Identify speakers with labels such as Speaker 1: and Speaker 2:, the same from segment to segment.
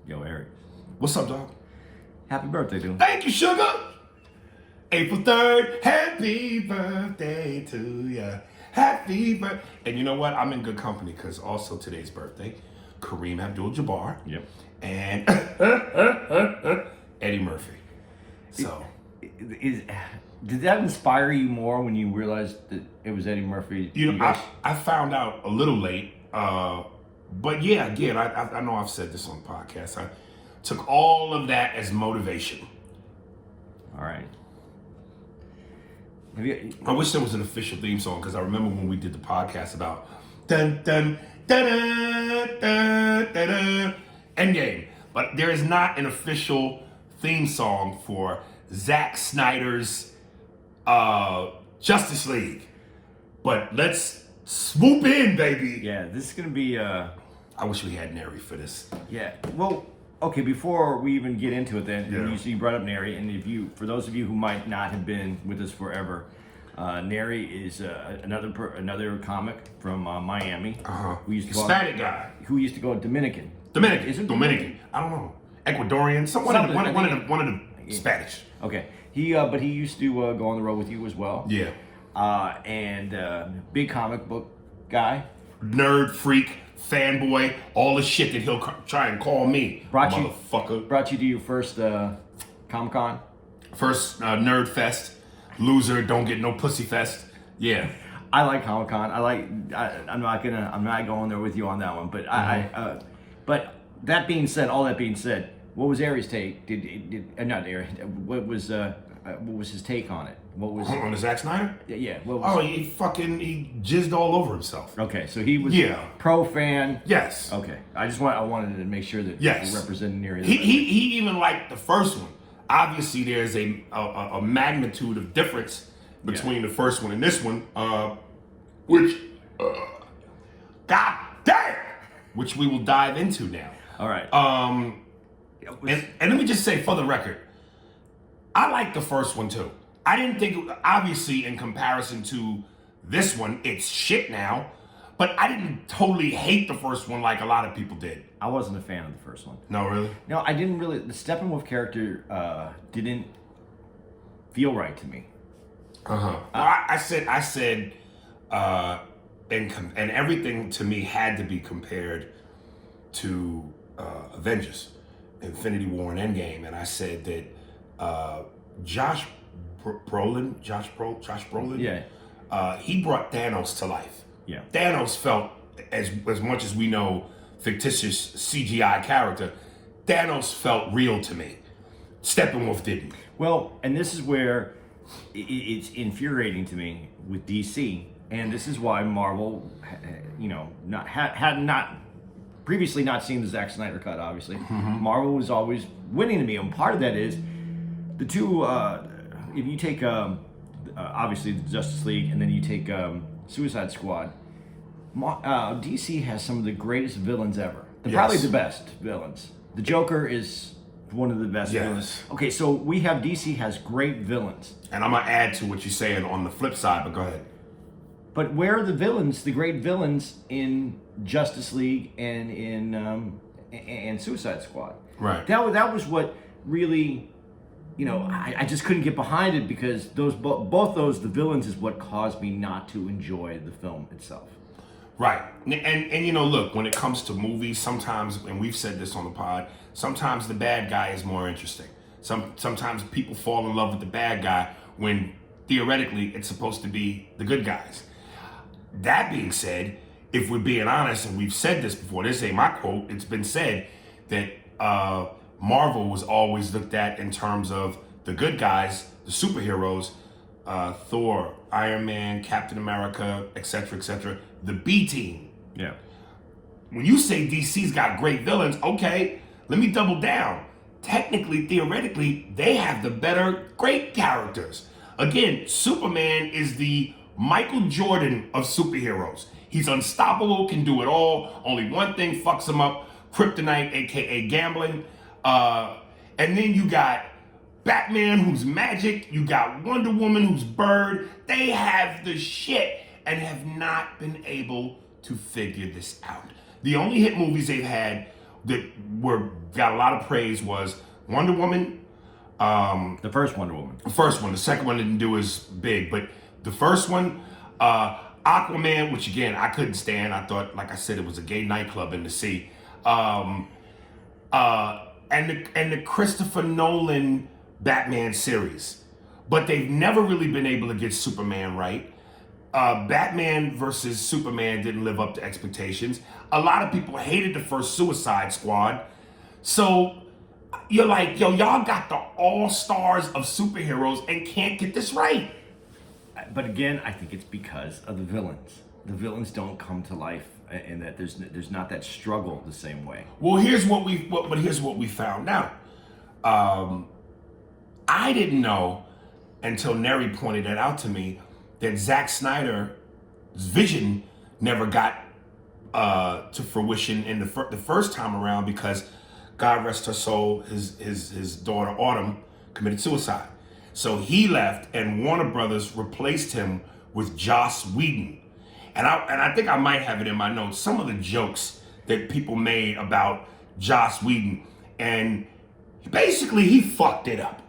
Speaker 1: Yo, Aries.
Speaker 2: What's up, dog?
Speaker 1: Happy birthday, dude.
Speaker 2: Thank you, sugar. April 3rd, happy birthday to ya. Happy birthday. And you know what? I'm in good company because also today's birthday, Kareem Abdul-Jabbar.
Speaker 1: Yep.
Speaker 2: And Eddie Murphy. So.
Speaker 1: Did that inspire you more when you realized that it was Eddie Murphy?
Speaker 2: You know, I found out a little late. But yeah, again, I know I've said this on the podcast. I took all of that as motivation.
Speaker 1: All right.
Speaker 2: I wish there was an official theme song because I remember when we did the podcast about dun dun dun dun dun dun dun Endgame, but there is not an official theme song for Zack Snyder's Justice League. But let's swoop in, baby.
Speaker 1: Yeah, this is gonna be.
Speaker 2: I wish we had Neri for this.
Speaker 1: Yeah. Well, okay. Before we even get into it, then
Speaker 2: Yeah.
Speaker 1: you brought up Neri, and for those of you who might not have been with us forever, Neri is another comic from Miami. Who used to
Speaker 2: Hispanic guy.
Speaker 1: Who used to go Dominican.
Speaker 2: Dominican.
Speaker 1: Isn't
Speaker 2: Dominican. I don't know. Ecuadorian. One of the Spanish.
Speaker 1: Okay. But he used to go on the road with you as well.
Speaker 2: Yeah.
Speaker 1: And big comic book guy.
Speaker 2: Nerd, freak, fanboy, all the shit that he'll try and call me. Motherfucker.
Speaker 1: Brought you to your first Comic-Con?
Speaker 2: First Nerd Fest. Loser, don't get no pussy fest. Yeah.
Speaker 1: I like Comic-Con. I'm not going there with you on that one. But but that being said, what was Aries' take? Not Aries. What was his take on it? What was
Speaker 2: on the Zack Snyder?
Speaker 1: Yeah.
Speaker 2: He jizzed all over himself.
Speaker 1: Okay, so he was pro fan.
Speaker 2: Yes.
Speaker 1: Okay, I wanted to make sure that we represented Aries.
Speaker 2: He even liked the first one. Obviously, there's a magnitude of difference between the first one and this one, which God damn, which we will dive into now.
Speaker 1: All right.
Speaker 2: And let me just say for the record, I like the first one too. I didn't think, obviously, in comparison to this one, it's shit now. But I didn't totally hate the first one like a lot of people did.
Speaker 1: I wasn't a fan of the first one.
Speaker 2: No, really?
Speaker 1: No, I didn't really. The Steppenwolf character didn't feel right to me.
Speaker 2: I said, and everything to me had to be compared to Avengers, Infinity War, and Endgame, and I said that Josh Brolin, he brought Thanos to life.
Speaker 1: Yeah.
Speaker 2: Thanos felt, as much as we know, fictitious CGI character, Thanos felt real to me. Steppenwolf didn't.
Speaker 1: Well, and this is where it's infuriating to me with DC, and this is why Marvel, had not previously not seen the Zack Snyder cut. Obviously, Marvel was always winning to me, and part of that is the two. If you take obviously the Justice League, and then you take Suicide Squad, DC has some of the greatest villains ever. They're probably the best villains. The Joker is one of the best villains. Okay, so DC has great villains.
Speaker 2: And I'm going to add to what you're saying on the flip side, but go ahead.
Speaker 1: But where are the villains, the great villains in Justice League and in and Suicide Squad?
Speaker 2: Right.
Speaker 1: That was what really, I just couldn't get behind it because both those, the villains, is what caused me not to enjoy the film itself.
Speaker 2: Right. And look, when it comes to movies, sometimes, and we've said this on the pod, sometimes the bad guy is more interesting. Sometimes people fall in love with the bad guy when theoretically it's supposed to be the good guys. That being said, if we're being honest, and we've said this before, this ain't my quote, it's been said that Marvel was always looked at in terms of the good guys, the superheroes, Thor, Iron Man, Captain America, etc., the B team.
Speaker 1: Yeah.
Speaker 2: When you say DC's got great villains, okay, let me double down. Technically, theoretically, they have the better great characters. Again, Superman is the Michael Jordan of superheroes. He's unstoppable, can do it all. Only one thing fucks him up, kryptonite, aka gambling. And then you got Batman, who's magic. You got Wonder Woman, who's bird. They have the shit and have not been able to figure this out. The only hit movies they've had that got a lot of praise was Wonder Woman.
Speaker 1: The first Wonder Woman.
Speaker 2: The first one. The second one didn't do as big, but the first one, Aquaman, which again I couldn't stand. I thought, like I said, it was a gay nightclub in the sea. And the Christopher Nolan Batman series, but they've never really been able to get Superman right. Batman versus Superman didn't live up to expectations. A lot of people hated the first Suicide Squad. So you're like, yo, y'all got the all-stars of superheroes and can't get this right.
Speaker 1: But again, I think it's because of the villains. The villains don't come to life, and that there's not that struggle the same way.
Speaker 2: Well, here's what we found out. I didn't know until Neri pointed that out to me that Zack Snyder's vision never got to fruition in the first time around because, God rest her soul, his daughter Autumn committed suicide. So he left, and Warner Brothers replaced him with Joss Whedon. And I think I might have it in my notes, some of the jokes that people made about Joss Whedon, and basically he fucked it up.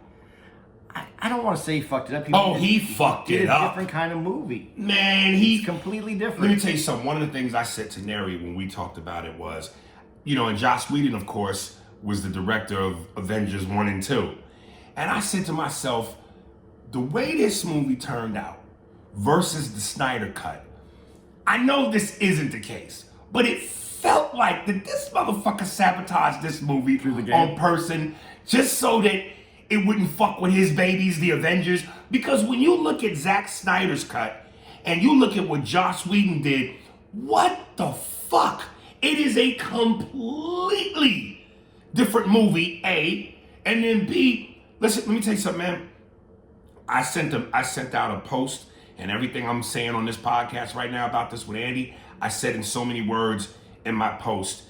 Speaker 1: I don't want to say he fucked it up.
Speaker 2: He fucked it up.
Speaker 1: A different kind of movie.
Speaker 2: Man,
Speaker 1: It's completely different.
Speaker 2: Let me tell you something. One of the things I said to Neri when we talked about it was, and Joss Whedon, of course, was the director of Avengers 1 and 2. And I said to myself, the way this movie turned out versus the Snyder cut, I know this isn't the case, but it felt like that this motherfucker sabotaged this movie on person just so that it wouldn't fuck with his babies, the Avengers. Because when you look at Zack Snyder's cut and you look at what Joss Whedon did, what the fuck? It is a completely different movie, A. And then B, listen, let me tell you something, man. I sent out a post, and everything I'm saying on this podcast right now about this with Andy, I said in so many words in my post.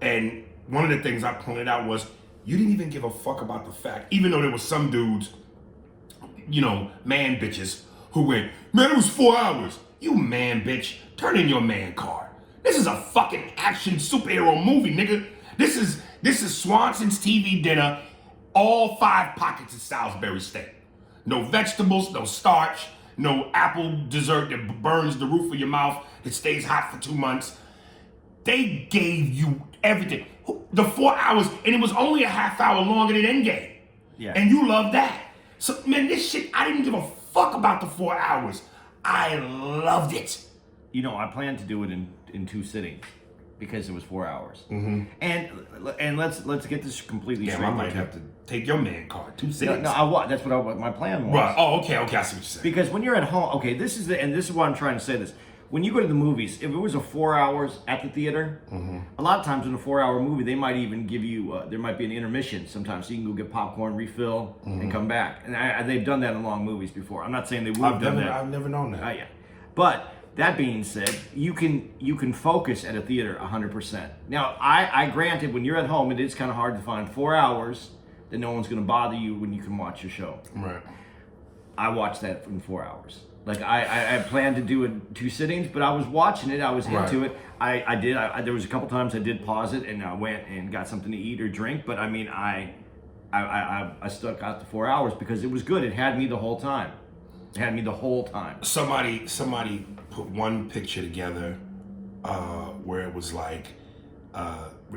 Speaker 2: And one of the things I pointed out was, you didn't even give a fuck about the fact, even though there was some dudes, man bitches, who went, man, it was 4 hours. You man bitch, turn in your man card. This is a fucking action superhero movie, nigga. This is Swanson's TV dinner, all 5 pockets of Salisbury steak. No vegetables, no starch, no apple dessert that burns the roof of your mouth, that stays hot for 2 months. They gave you everything. The 4 hours, and it was only a half hour longer than Endgame.
Speaker 1: Yeah.
Speaker 2: And you love that. So, man, this shit, I didn't give a fuck about the 4 hours. I loved it.
Speaker 1: I planned to do it in 2 sittings because it was 4 hours.
Speaker 2: Mm-hmm.
Speaker 1: And let's get this completely straight.
Speaker 2: I might have to take your man card. 2 sittings.
Speaker 1: No, that's what my plan was.
Speaker 2: Right. Oh, okay, I see what you're saying.
Speaker 1: Because when you're at home, this is why I'm trying to say this. When you go to the movies, if it was a 4 hours at the theater, a lot of times in a 4-hour movie, they might even give you, there might be an intermission sometimes, so you can go get popcorn, refill, and come back. And they've done that in long movies before. I'm not saying they would have done that.
Speaker 2: I've never known that.
Speaker 1: Yeah. But that being said, you can focus at a theater 100%. Now, I granted, when you're at home, it is kind of hard to find 4 hours that no one's going to bother you when you can watch your show.
Speaker 2: Right.
Speaker 1: I watched that in 4 hours. Like I planned to do it 2 sittings, but I was watching it. I was into it. I did. There was a couple times I did pause it and I went and got something to eat or drink. But I mean, I stuck out the 4 hours because it was good. It had me the whole time.
Speaker 2: Somebody put one picture together where it was like,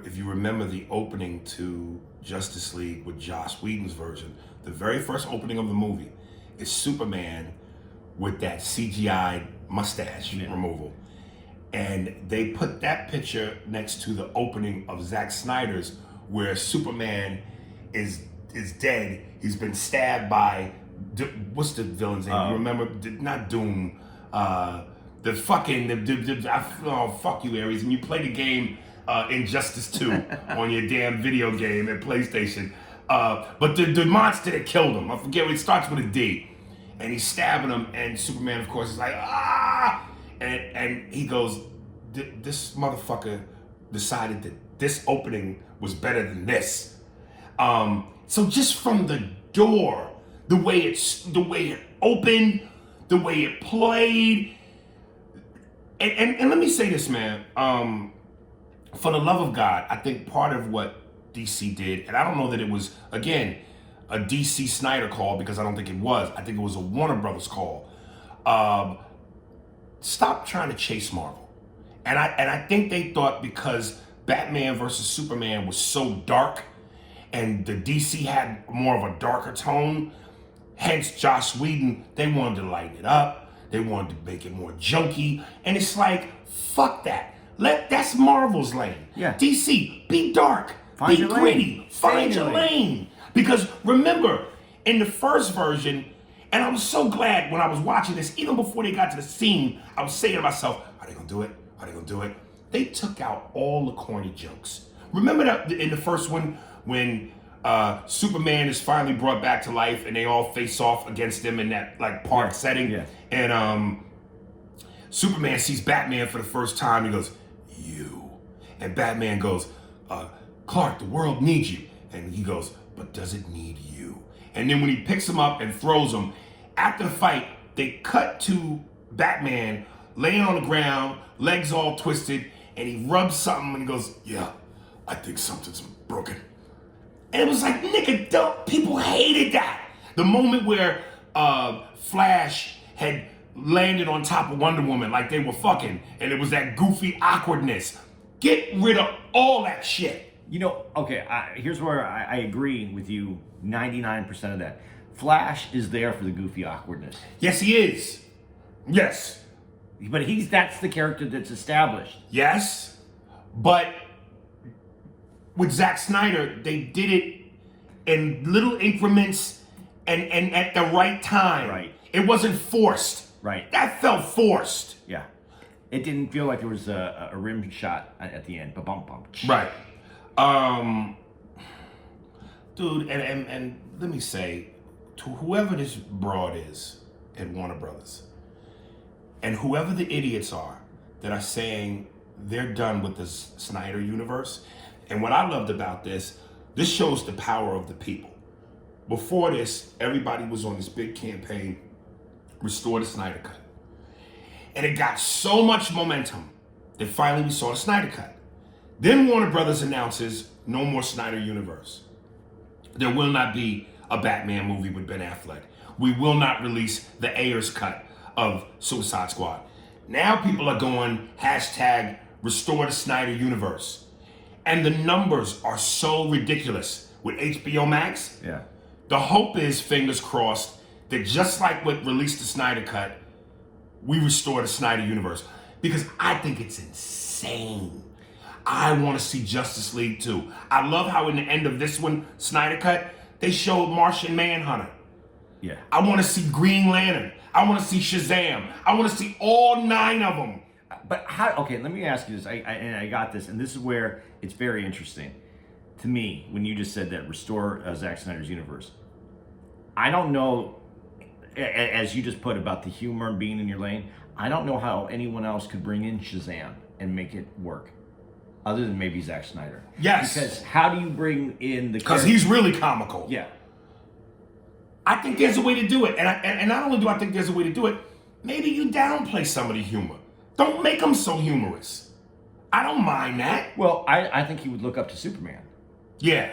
Speaker 2: if you remember the opening to Justice League with Joss Whedon's version, the very first opening of the movie is Superman with that CGI mustache removal. And they put that picture next to the opening of Zack Snyder's, where Superman is dead. He's been stabbed by, what's the villain's name? You remember? Not Doom. The fucking, fuck you, Aries. And you play the game Injustice 2 on your damn video game at PlayStation. But the monster that killed him, I forget, it starts with a D. And he's stabbing him, and Superman, of course, is like, ah! And he goes, this motherfucker decided that this opening was better than this. So just from the door, the way it opened, the way it played, and let me say this, man. for the love of God, I think part of what DC did, and I don't know that it was, again, a DC Snyder call, because I don't think it was. I think it was a Warner Brothers call. Stop trying to chase Marvel. And I think they thought because Batman versus Superman was so dark and the DC had more of a darker tone, hence Joss Whedon, they wanted to lighten it up. They wanted to make it more junky. And it's like, fuck that. That's Marvel's lane.
Speaker 1: Yeah.
Speaker 2: DC, be dark,
Speaker 1: Find
Speaker 2: be
Speaker 1: your lane.
Speaker 2: gritty, find
Speaker 1: Stay
Speaker 2: your
Speaker 1: in your
Speaker 2: lane. Because remember, in the first version, and I was so glad when I was watching this, even before they got to the scene, I was saying to myself, are they gonna do it? Are they gonna do it? They took out all the corny jokes. Remember that in the first one when Superman is finally brought back to life and they all face off against him in that like park setting, and Superman sees Batman for the first time. He goes, "You," and Batman goes, "Clark, the world needs you," and he goes, "But does it need you?" And then when he picks him up and throws him, after the fight, they cut to Batman laying on the ground, legs all twisted, and he rubs something and he goes, "Yeah, I think something's broken." And it was like, nigga, don't, people hated that. The moment where Flash had landed on top of Wonder Woman like they were fucking, and it was that goofy awkwardness. Get rid of all that shit.
Speaker 1: You know, okay, here's where I agree with you 99% of that. Flash is there for the goofy awkwardness.
Speaker 2: Yes, he is. Yes.
Speaker 1: But that's the character that's established.
Speaker 2: Yes. But with Zack Snyder, they did it in little increments and at the right time.
Speaker 1: Right.
Speaker 2: It wasn't forced.
Speaker 1: Right.
Speaker 2: That felt forced.
Speaker 1: Yeah. It didn't feel like there was a rim shot at the end. Ba-bum-bum.
Speaker 2: Right. Dude, and let me say, to whoever this broad is at Warner Brothers, and whoever the idiots are that are saying they're done with this Snyder universe, and what I loved about this shows the power of the people. Before this, everybody was on this big campaign, restore the Snyder Cut. And it got so much momentum that finally we saw the Snyder Cut. Then Warner Brothers announces no more Snyder Universe. There will not be a Batman movie with Ben Affleck. We will not release the Ayers cut of Suicide Squad. Now people are going hashtag restore the Snyder Universe. And the numbers are so ridiculous with HBO Max.
Speaker 1: Yeah.
Speaker 2: The hope is, fingers crossed, that just like what released the Snyder Cut, we restore the Snyder Universe. Because I think it's insane. I want to see Justice League too. I love how in the end of this one, Snyder Cut, they showed Martian Manhunter.
Speaker 1: Yeah.
Speaker 2: I want to see Green Lantern. I want to see Shazam. I want to see all 9 of them.
Speaker 1: But how? Okay, let me ask you this. I got this, and this is where it's very interesting to me when you just said that restore Zack Snyder's universe. I don't know, as you just put about the humor being in your lane. I don't know how anyone else could bring in Shazam and make it work, other than maybe Zack Snyder.
Speaker 2: Yes.
Speaker 1: Because how do you bring in the?
Speaker 2: Because he's really comical.
Speaker 1: Yeah.
Speaker 2: I think there's a way to do it, and not only do I think there's a way to do it, maybe you downplay some of the humor. Don't make him so humorous. I don't mind that.
Speaker 1: Well, I think he would look up to Superman.
Speaker 2: Yeah.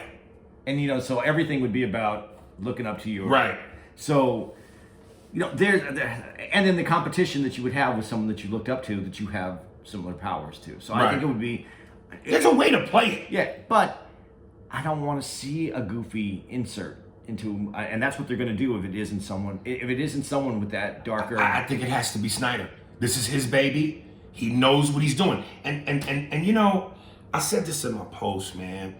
Speaker 1: And, so everything would be about looking up to you.
Speaker 2: Right.
Speaker 1: So, and then the competition that you would have with someone that you looked up to that you have similar powers to. So I think it would be...
Speaker 2: There's a way to play it.
Speaker 1: Yeah, but I don't want to see a goofy insert into... And that's what they're going to do if it isn't someone with that darker...
Speaker 2: I think it has to be Snyder. This is his baby. He knows what he's doing. And I said this in my post, man.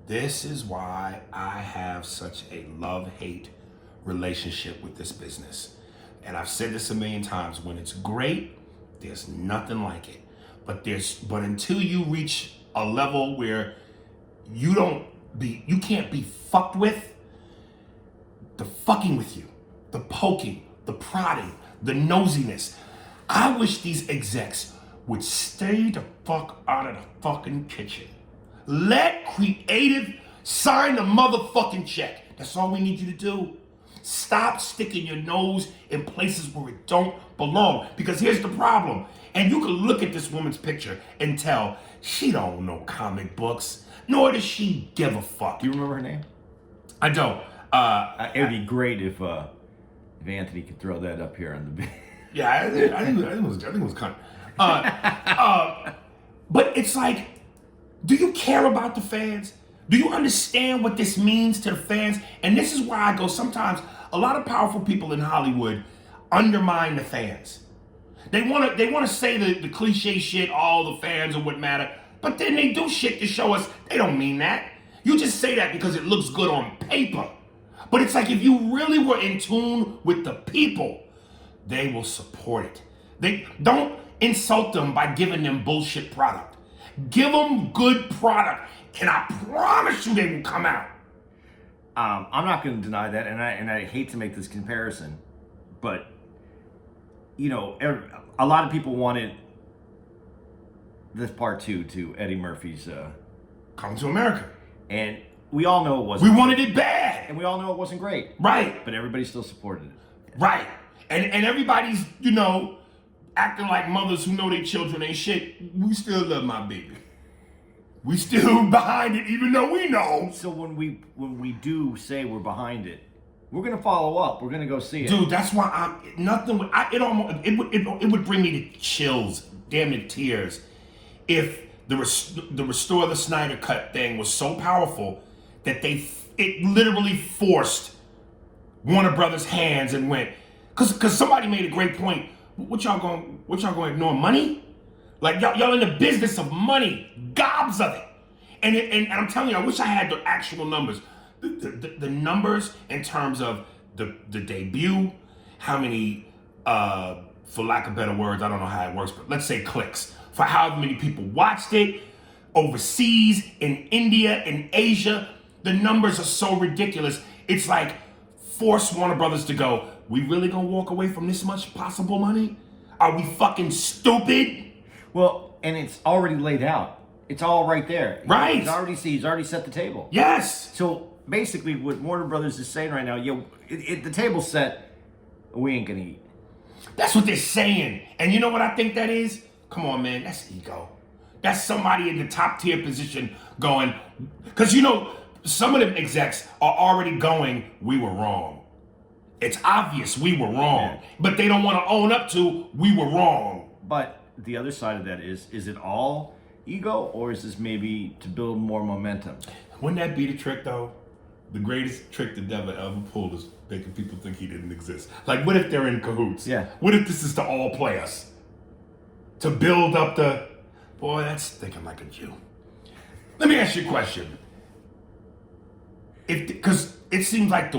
Speaker 2: This is why I have such a love-hate relationship with this business. And I've said this a million times. When it's great, there's nothing like it. But until you reach a level where you can't be fucked with, the fucking with you, the poking, the prodding, the nosiness. I wish these execs would stay the fuck out of the fucking kitchen. Let creative sign the motherfucking check. That's all we need you to do. Stop sticking your nose in places where it don't belong. Because here's the problem. And you can look at this woman's picture and tell she don't know comic books, nor does she give a fuck.
Speaker 1: Do you remember her name?
Speaker 2: I don't.
Speaker 1: It would be great if Anthony could throw that up here on the.
Speaker 2: Yeah, I think it was kind of. But it's like, do you care about the fans? Do you understand what this means to the fans? And this is why I go, sometimes a lot of powerful people in Hollywood undermine the fans. They want to say the cliche shit, all the fans are what matter, but then they do shit to show us they don't mean that. You just say that because it looks good on paper. But it's like, if you really were in tune with the people, they will support it. They don't insult them by giving them bullshit product. Give them good product, and I promise you they will come out.
Speaker 1: I'm not going to deny that, and I hate to make this comparison, but you know, a lot of people wanted this part 2 to Eddie Murphy's
Speaker 2: Come to America.
Speaker 1: And we all know it wasn't.
Speaker 2: We wanted it bad.
Speaker 1: And we all know it wasn't great.
Speaker 2: Right.
Speaker 1: But everybody still supported it.
Speaker 2: Right. And everybody's, you know, acting like mothers who know their children ain't shit. We still love my baby. We still behind it, even though we know.
Speaker 1: So when we do say we're behind it, we're gonna follow up. We're gonna go see it.
Speaker 2: Dude, that's why it would bring me to chills, damn near tears, if the restore the Snyder cut thing was so powerful that it literally forced Warner Brothers' hands and went, cause somebody made a great point. What y'all going to ignore money? Like y'all in the business of money, gobs of it. And I'm telling you, I wish I had the actual numbers. The numbers in terms of the debut, how many, for lack of better words, I don't know how it works, but let's say clicks, for how many people watched it, overseas, in India, in Asia, the numbers are so ridiculous. It's like, force Warner Brothers to go, we really gonna walk away from this much possible money? Are we fucking stupid?
Speaker 1: Well, and it's already laid out. It's all right there.
Speaker 2: Right.
Speaker 1: He's already set the table.
Speaker 2: Yes.
Speaker 1: So basically what Warner Brothers is saying right now, the table's set, we ain't gonna eat.
Speaker 2: That's what they're saying. And you know what I think that is? Come on, man, that's ego. That's somebody in the top tier position going, because you know, some of them execs are already going, we were wrong. It's obvious we were wrong, but they don't want to own up to we were wrong.
Speaker 1: But the other side of that is it all ego, or is this maybe to build more momentum?
Speaker 2: Wouldn't that be the trick, though? The greatest trick the devil ever pulled is making people think he didn't exist. Like, what if they're in cahoots?
Speaker 1: Yeah.
Speaker 2: What if this is to all play us? To build up the... Boy, that's thinking like a Jew. Let me ask you a question. Because it seems like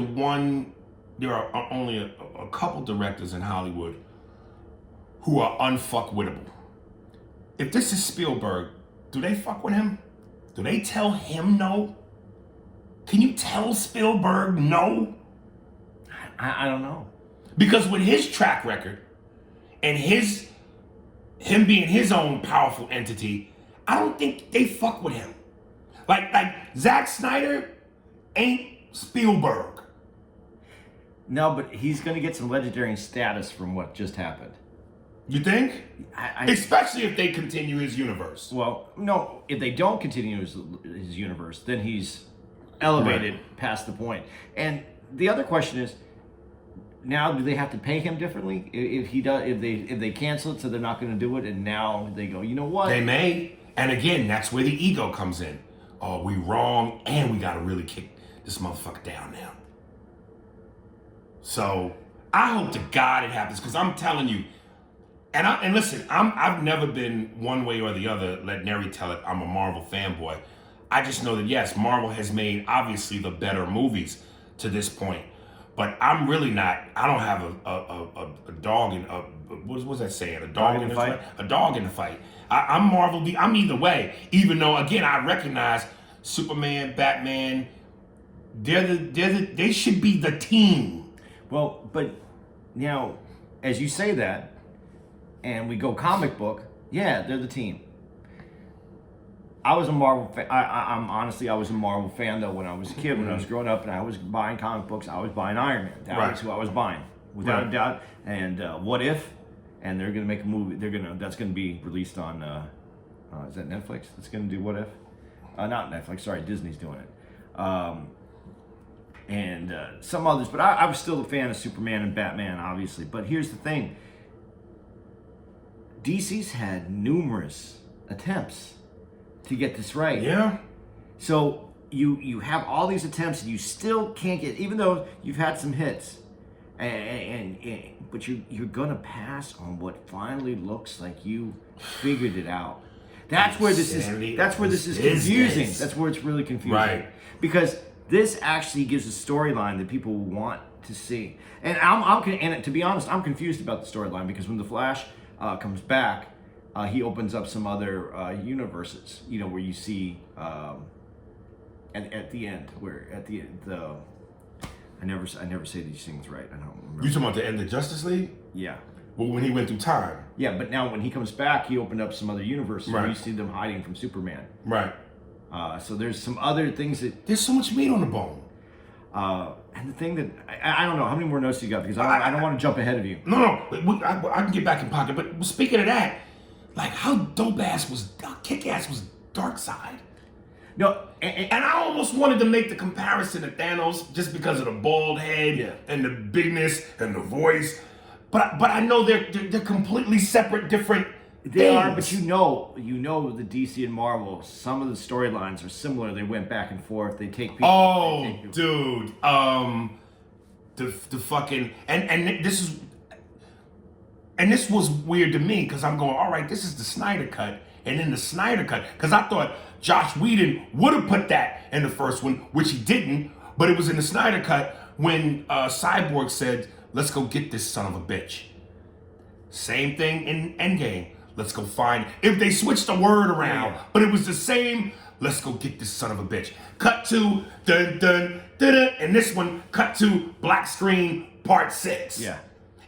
Speaker 2: there are only a couple directors in Hollywood who are unfuckwittable. If this is Spielberg, do they fuck with him? Do they tell him no? Can you tell Spielberg no?
Speaker 1: I don't know.
Speaker 2: Because with his track record and him being his own powerful entity, I don't think they fuck with him. Like Zack Snyder ain't Spielberg.
Speaker 1: No, but he's going to get some legendary status from what just happened.
Speaker 2: You think? Especially if they continue his universe.
Speaker 1: Well, no, if they don't continue his universe, then he's elevated past the point. And the other question is, now do they have to pay him differently if they cancel it, so they're not going to do it, and now they go, you know what?
Speaker 2: They may. And again, that's where the ego comes in. Oh, we wrong, and we got to really kick this motherfucker down now. So I hope to God it happens, because I'm telling you, and listen, I've never been one way or the other. Let Neri tell it. I'm a Marvel fanboy. I just know that yes, Marvel has made obviously the better movies to this point, but I'm really not. I don't have a dog in what's that saying? A dog in the fight. A dog in the fight. I'm Marvel. I'm either way. Even though again, I recognize Superman, Batman. They should be the team.
Speaker 1: Well, but now, as you say that, and we go comic book, yeah, they're the team. I was a Marvel fan. I was a Marvel fan though when I was a kid, when I was growing up, and I was buying comic books. I was buying Iron Man. That was who I was buying, without a doubt. And What If, and they're gonna make a movie. That's gonna be released on. Is that Netflix? That's gonna do What If? Not Netflix. Sorry, Disney's doing it. And some others, but I was still a fan of Superman and Batman, obviously. But here's the thing: DC's had numerous attempts to get this right.
Speaker 2: Yeah.
Speaker 1: So you have all these attempts, and you still can't get, even though you've had some hits, but you're gonna pass on what finally looks like you figured it out. That's where this is. That's where this is confusing. That's where it's really confusing.
Speaker 2: Right.
Speaker 1: Because this actually gives a storyline that people want to see. And and to be honest, I'm confused about the storyline, because when the Flash comes back, he opens up some other universes. You know, where you see at the end, where at the I never say these things right. I don't remember.
Speaker 2: You talking about the end of Justice League?
Speaker 1: Yeah.
Speaker 2: Well, when he went through time.
Speaker 1: Yeah, but now when he comes back, he opened up some other universes.
Speaker 2: Right.
Speaker 1: Where you see them hiding from Superman.
Speaker 2: Right.
Speaker 1: So there's some other things that.
Speaker 2: There's so much meat on the bone.
Speaker 1: And the thing that I don't know, how many more notes you got, because I don't want to jump ahead of you.
Speaker 2: No, I can get back in pocket. But speaking of that, like how kick ass was Darkseid.
Speaker 1: No,
Speaker 2: and I almost wanted to make the comparison to Thanos just because of the bald head and the bigness and the voice. But I know they're completely separate, different.
Speaker 1: They are, but you know the DC and Marvel, some of the storylines are similar. They went back and forth. They take people.
Speaker 2: Oh, dude. The fucking and this was weird to me, because I'm going, all right, this is the Snyder cut, and then the Snyder cut, because I thought Josh Whedon would have put that in the first one, which he didn't, but it was in the Snyder cut when Cyborg said, "Let's go get this son of a bitch." Same thing in Endgame. Let's go find. If they switched the word around, but it was the same. Let's go get this son of a bitch. Cut to dun dun dun, and this one cut to black screen part 6.
Speaker 1: Yeah.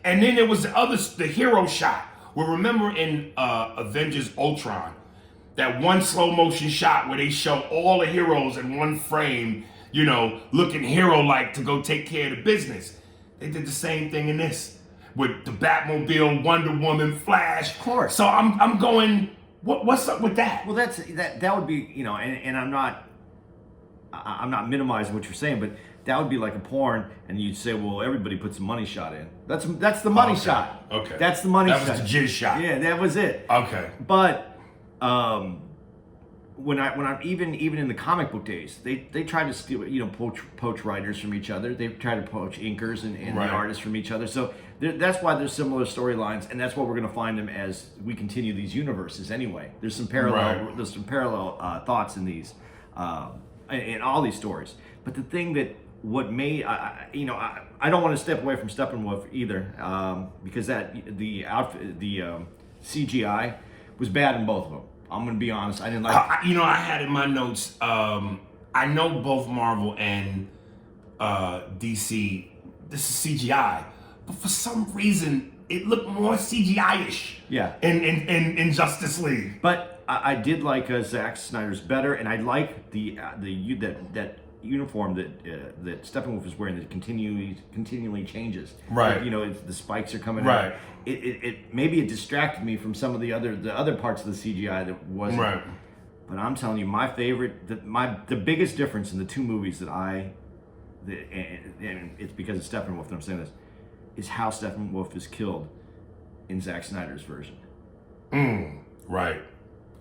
Speaker 2: And then there was the hero shot. Where remember in Avengers Ultron, that one slow motion shot where they show all the heroes in one frame, you know, looking hero-like to go take care of the business. They did the same thing in this. With the Batmobile, Wonder Woman, Flash.
Speaker 1: Of course.
Speaker 2: So I'm going, what's up with that?
Speaker 1: Well, that would be, you know, and I'm not minimizing what you're saying, but that would be like a porn, and you'd say, well, everybody puts a money shot in. That's the money shot.
Speaker 2: Okay.
Speaker 1: That's the money shot.
Speaker 2: That was the jizz shot.
Speaker 1: Yeah, that was it.
Speaker 2: Okay.
Speaker 1: But when I even in the comic book days, they try to steal, you know, poach writers from each other. They try to poach inkers and the artists from each other. So that's why there's similar storylines, and that's what we're going to find them as we continue these universes. Anyway, there's some parallel thoughts in these in all these stories. But the thing that what made I don't want to step away from Steppenwolf either, because the CGI was bad in both of them. I'm gonna be honest. I didn't like.
Speaker 2: I had in my notes. I know both Marvel and DC. This is CGI, but for some reason it looked more CGI-ish.
Speaker 1: Yeah.
Speaker 2: In Justice League.
Speaker 1: But I did like Zack Snyder's better, and I like that uniform that Steppenwolf is wearing that continually changes.
Speaker 2: Right.
Speaker 1: Like, you know, the spikes are coming
Speaker 2: right.
Speaker 1: out. It maybe it distracted me from some of the other parts of the CGI that wasn't.
Speaker 2: Right.
Speaker 1: But I'm telling you, my favorite, the biggest difference in the two movies and it's because of Steppenwolf that I'm saying this, is how Steppenwolf is killed in Zack Snyder's version.
Speaker 2: Right.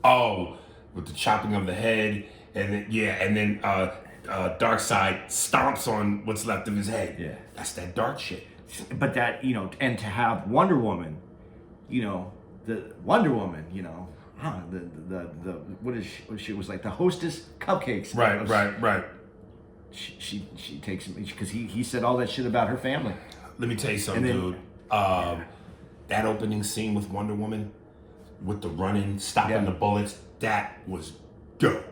Speaker 2: Oh, with the chopping of the head, and then Darkseid stomps on what's left of his head.
Speaker 1: Yeah.
Speaker 2: That's that dark shit.
Speaker 1: But that, you know, and to have Wonder Woman, you know, the Wonder Woman, you know, the what is she was like the hostess cupcakes.
Speaker 2: Right.
Speaker 1: She takes him because he said all that shit about her family.
Speaker 2: Let me tell you something, dude. That opening scene with Wonder Woman, with the running, stopping the bullets, that was dope.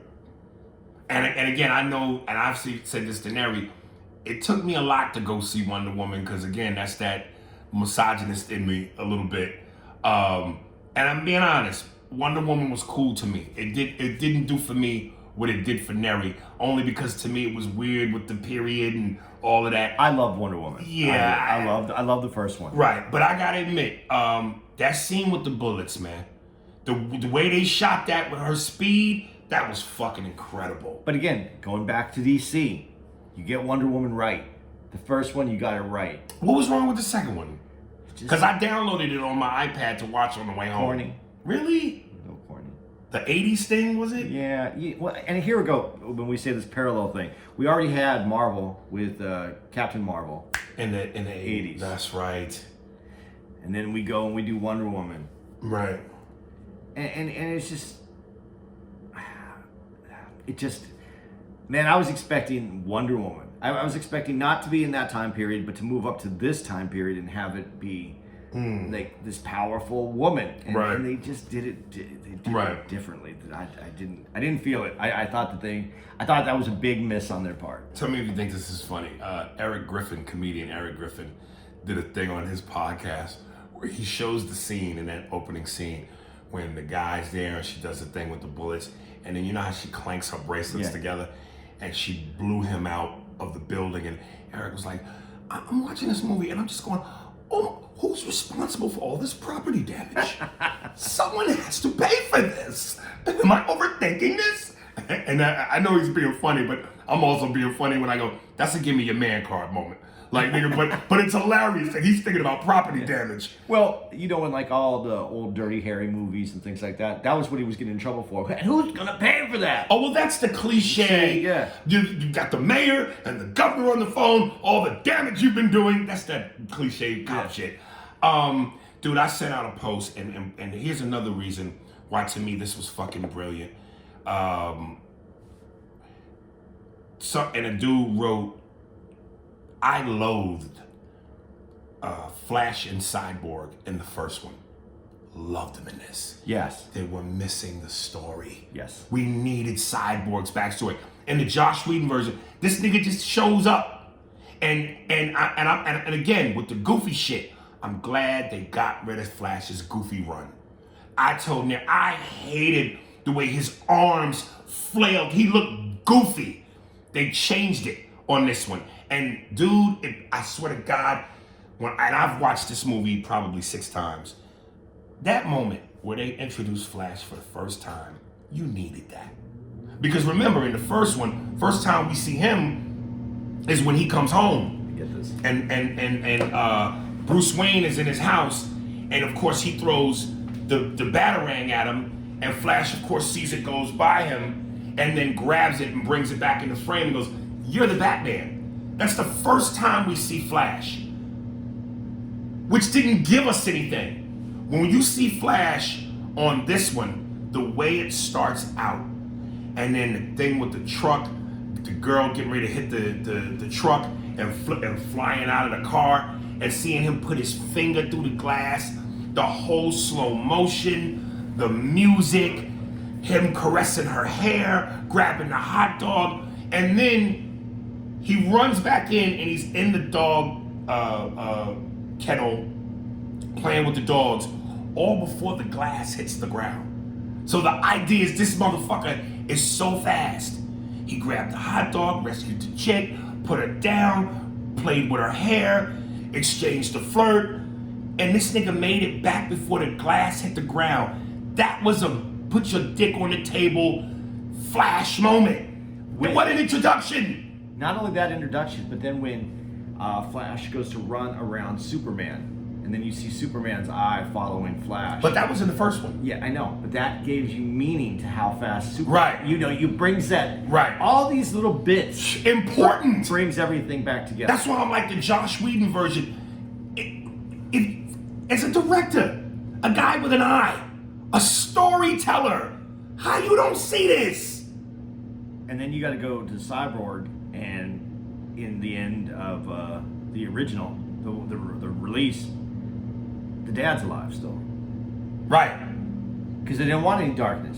Speaker 2: And again, I know, and I've said this to Neri, it took me a lot to go see Wonder Woman, because again, that's that misogynist in me a little bit. And I'm being honest, Wonder Woman was cool to me. It didn't do for me what it did for Neri, only because to me it was weird with the period and all of that.
Speaker 1: I loved Wonder Woman.
Speaker 2: Yeah.
Speaker 1: I loved the first one.
Speaker 2: Right, but I gotta admit, that scene with the bullets, man. The way they shot that with her speed, that was fucking incredible.
Speaker 1: But again, going back to DC, you get Wonder Woman right. The first one, you got it right.
Speaker 2: What was wrong with the second one? Because I downloaded it on my iPad to watch on the way home.
Speaker 1: Corny.
Speaker 2: Really?
Speaker 1: No corny.
Speaker 2: The 80s thing, was it?
Speaker 1: Yeah. Well, and here we go. When we say this parallel thing, we already had Marvel with Captain Marvel
Speaker 2: In the 80s. That's right.
Speaker 1: and then we go and we do Wonder Woman,
Speaker 2: Right.
Speaker 1: and it's just, man, I was expecting Wonder Woman. I was expecting not to be in that time period, but to move up to this time period and have it be like this powerful woman. And,
Speaker 2: Right.
Speaker 1: and they just did it. They did
Speaker 2: Right.
Speaker 1: it differently. I didn't feel it. I thought that was a big miss on their part.
Speaker 2: Tell me if you think this is funny. Comedian Eric Griffin, did a thing on his podcast where he shows the scene in that opening scene when the guy's there and she does the thing with the bullets, and then you know how she clanks her bracelets together, and she blew him out of the building, and Eric was like, I'm watching this movie and I'm just going, oh, who's responsible for all this property damage? Someone has to pay for this. Am I overthinking this? And I know he's being funny, but I'm also being funny when I go, that's a give me your man card moment. Like, nigga, but it's hilarious that he's thinking about property damage.
Speaker 1: Well, you know, in like all the old Dirty Harry movies and things like that, that was what he was getting in trouble for. And who's gonna pay for that?
Speaker 2: Oh, well, that's the cliche.
Speaker 1: Yeah.
Speaker 2: You got the mayor and the governor on the phone, all the damage you've been doing. That's that cliche cop shit. Dude, I sent out a post, and here's another reason why, to me, this was fucking brilliant. And a dude wrote, I loathed Flash and Cyborg in the first one. Loved them in this.
Speaker 1: Yes.
Speaker 2: They were missing the story.
Speaker 1: Yes.
Speaker 2: We needed Cyborg's backstory. In the Josh Whedon version, this nigga just shows up. And again, with the goofy shit, I'm glad they got rid of Flash's goofy run. I told him I hated the way his arms flailed. He looked goofy. They changed it on this one. And dude, I swear to God, and I've watched this movie probably 6 times. That moment where they introduced Flash for the first time, you needed that. Because remember, in the first one, first time we see him is when he comes home.
Speaker 1: Get this.
Speaker 2: And Bruce Wayne is in his house, and of course he throws the batarang at him, and Flash, of course, sees it, goes by him, and then grabs it and brings it back into frame and goes, "You're the Batman." That's the first time we see Flash, which didn't give us anything. When you see Flash on this one, the way it starts out, and then the thing with the truck, the girl getting ready to hit the truck and flying out of the car, and seeing him put his finger through the glass, the whole slow motion, the music, him caressing her hair, grabbing the hot dog, and then he runs back in and he's in the dog kennel playing with the dogs all before the glass hits the ground. So the idea is this motherfucker is so fast. He grabbed the hot dog, rescued the chick, put her down, played with her hair, exchanged the flirt, and this nigga made it back before the glass hit the ground. That was a put your dick on the table Flash moment. What an introduction!
Speaker 1: Not only that introduction, but then when Flash goes to run around Superman, and then you see Superman's eye following Flash.
Speaker 2: But that was in the first one.
Speaker 1: Yeah, I know, but that gives you meaning to how fast Superman.
Speaker 2: Right.
Speaker 1: You know, you brings that.
Speaker 2: Right.
Speaker 1: All these little bits.
Speaker 2: Important.
Speaker 1: Brings everything back together.
Speaker 2: That's why I'm like the Josh Whedon version. As a director, a guy with an eye, a storyteller, how you don't see this?
Speaker 1: And then you got to go to Cyborg, and in the end of the original, the release, the dad's alive still.
Speaker 2: Right.
Speaker 1: Because they didn't want any darkness.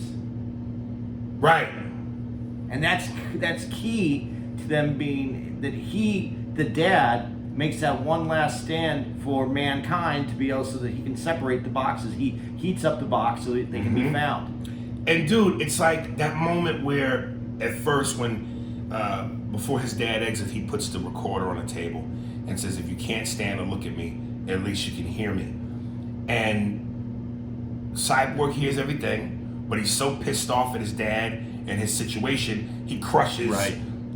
Speaker 2: Right.
Speaker 1: And that's key to them being that the dad, makes that one last stand for mankind to be able so that he can separate the boxes. He heats up the box so that they can be found.
Speaker 2: And dude, it's like that moment where at first when before his dad exits, he puts the recorder on the table and says, "If you can't stand to look at me, at least you can hear me." And Cyborg hears everything, but he's so pissed off at his dad and his situation, he crushes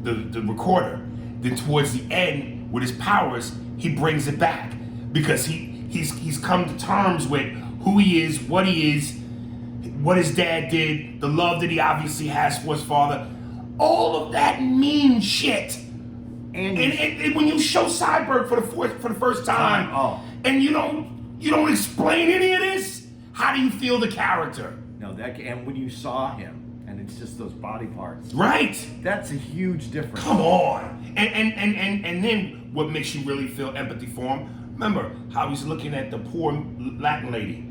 Speaker 2: the recorder. Then towards the end, with his powers, he brings it back because he's come to terms with who he is, what his dad did, the love that he obviously has for his father. All of that mean shit. And when you show Steinberg for the first time, and you don't explain any of this, how do you feel the character?
Speaker 1: No, and when you saw him, and it's just those body parts,
Speaker 2: right?
Speaker 1: That's a huge difference.
Speaker 2: Come on, and then what makes you really feel empathy for him? Remember how he's looking at the poor Latin lady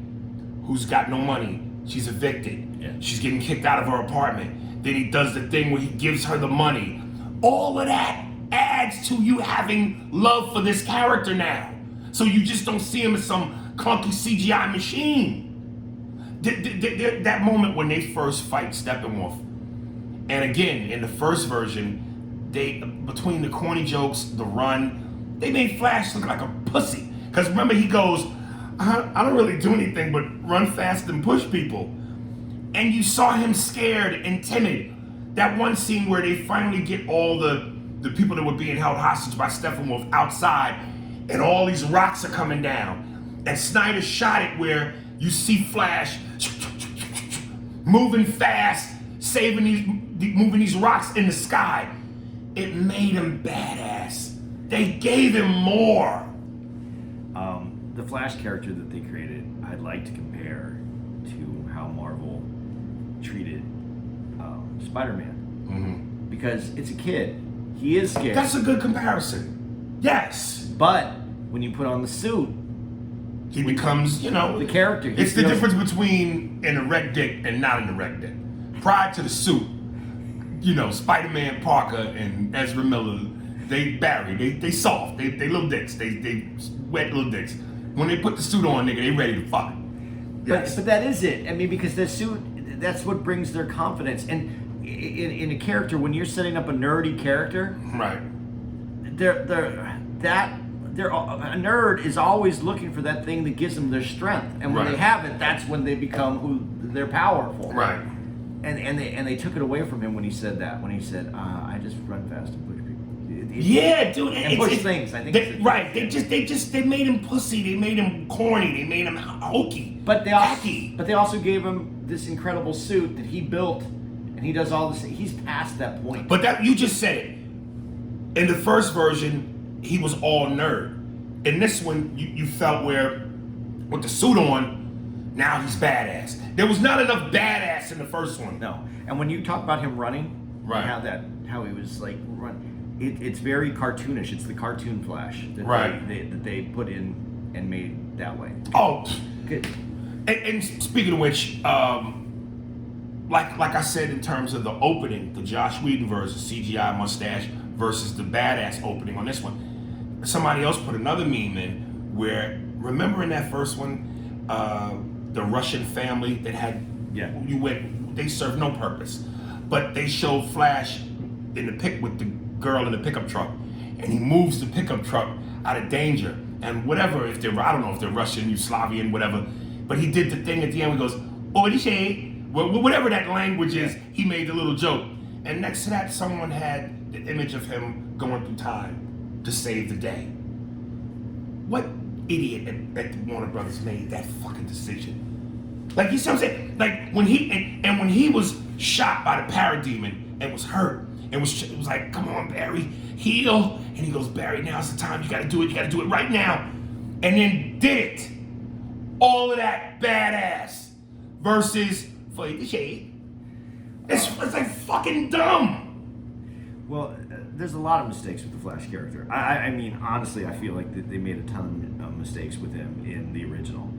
Speaker 2: who's got no money. She's evicted.
Speaker 1: Yeah.
Speaker 2: She's getting kicked out of her apartment. Then he does the thing where he gives her the money. All of that adds to you having love for this character now. So you just don't see him as some clunky CGI machine. That moment when they first fight Steppenwolf, and again, in the first version, they, between the corny jokes, the run, they made Flash look like a pussy. Because remember, he goes, I don't really do anything but run fast and push people. And you saw him scared and timid. That one scene where they finally get all the people that were being held hostage by Steppenwolf outside, and all these rocks are coming down. And Snyder shot it where you see Flash moving fast, moving these rocks in the sky. It made him badass. They gave him more.
Speaker 1: The Flash character that they created, I'd like to compare to how Marvel treated Spider-Man.
Speaker 2: Mm-hmm.
Speaker 1: Because it's a kid. He is scared.
Speaker 2: That's a good comparison. Yes.
Speaker 1: But when you put on the suit,
Speaker 2: he becomes,
Speaker 1: the character.
Speaker 2: It's the difference between an erect dick and not an erect dick. Prior to the suit, Spider-Man, Parker, and Ezra Miller, they soft, they little dicks, they wet little dicks. When they put the suit on, nigga, they ready to fuck. Yes.
Speaker 1: But that is it. I mean, because the suit, that's what brings their confidence. And in a character, when you're setting up a nerdy character,
Speaker 2: right?
Speaker 1: A nerd is always looking for that thing that gives them their strength, and when they have it, that's when they become who they're powerful.
Speaker 2: Right.
Speaker 1: And they took it away from him when he said that. When he said, "I just run fast and push people."
Speaker 2: Yeah, dude.
Speaker 1: And push things. I think.
Speaker 2: They made him pussy. They made him corny. They made him hokey.
Speaker 1: But they also gave him this incredible suit that he built, and he does all this. He's past that point.
Speaker 2: But that you just said it. In the first version, he was all nerd. In this one, you felt where, with the suit on, now he's badass. There was not enough badass in the first one.
Speaker 1: No. And when you talk about him running,
Speaker 2: right?
Speaker 1: How he was like run. It's very cartoonish. It's the cartoon Flash that they put in and made that way.
Speaker 2: Oh,
Speaker 1: good.
Speaker 2: And speaking of which, like I said, in terms of the opening, the Josh Whedon versus CGI mustache versus the badass opening on this one, somebody else put another meme in where, remember in that first one, the Russian family that had they served no purpose, but they showed Flash in the pic with the girl in the pickup truck, and he moves the pickup truck out of danger, and whatever, I don't know if they're Russian, Yugoslavian, whatever, but he did the thing at the end where he goes, whatever that language is, he made the little joke. And next to that, someone had the image of him going through time to save the day. What idiot at Warner Brothers made that fucking decision? Like, you see what I'm saying? Like, when he was shot by the parademon and was hurt, it was like, come on, Barry, heal. And he goes, Barry, now's the time. You gotta do it right now. And then did it. All of that badass versus fight the shade. It's like fucking dumb.
Speaker 1: Well, there's a lot of mistakes with the Flash character. I mean, honestly, I feel like they made a ton of mistakes with him in the original.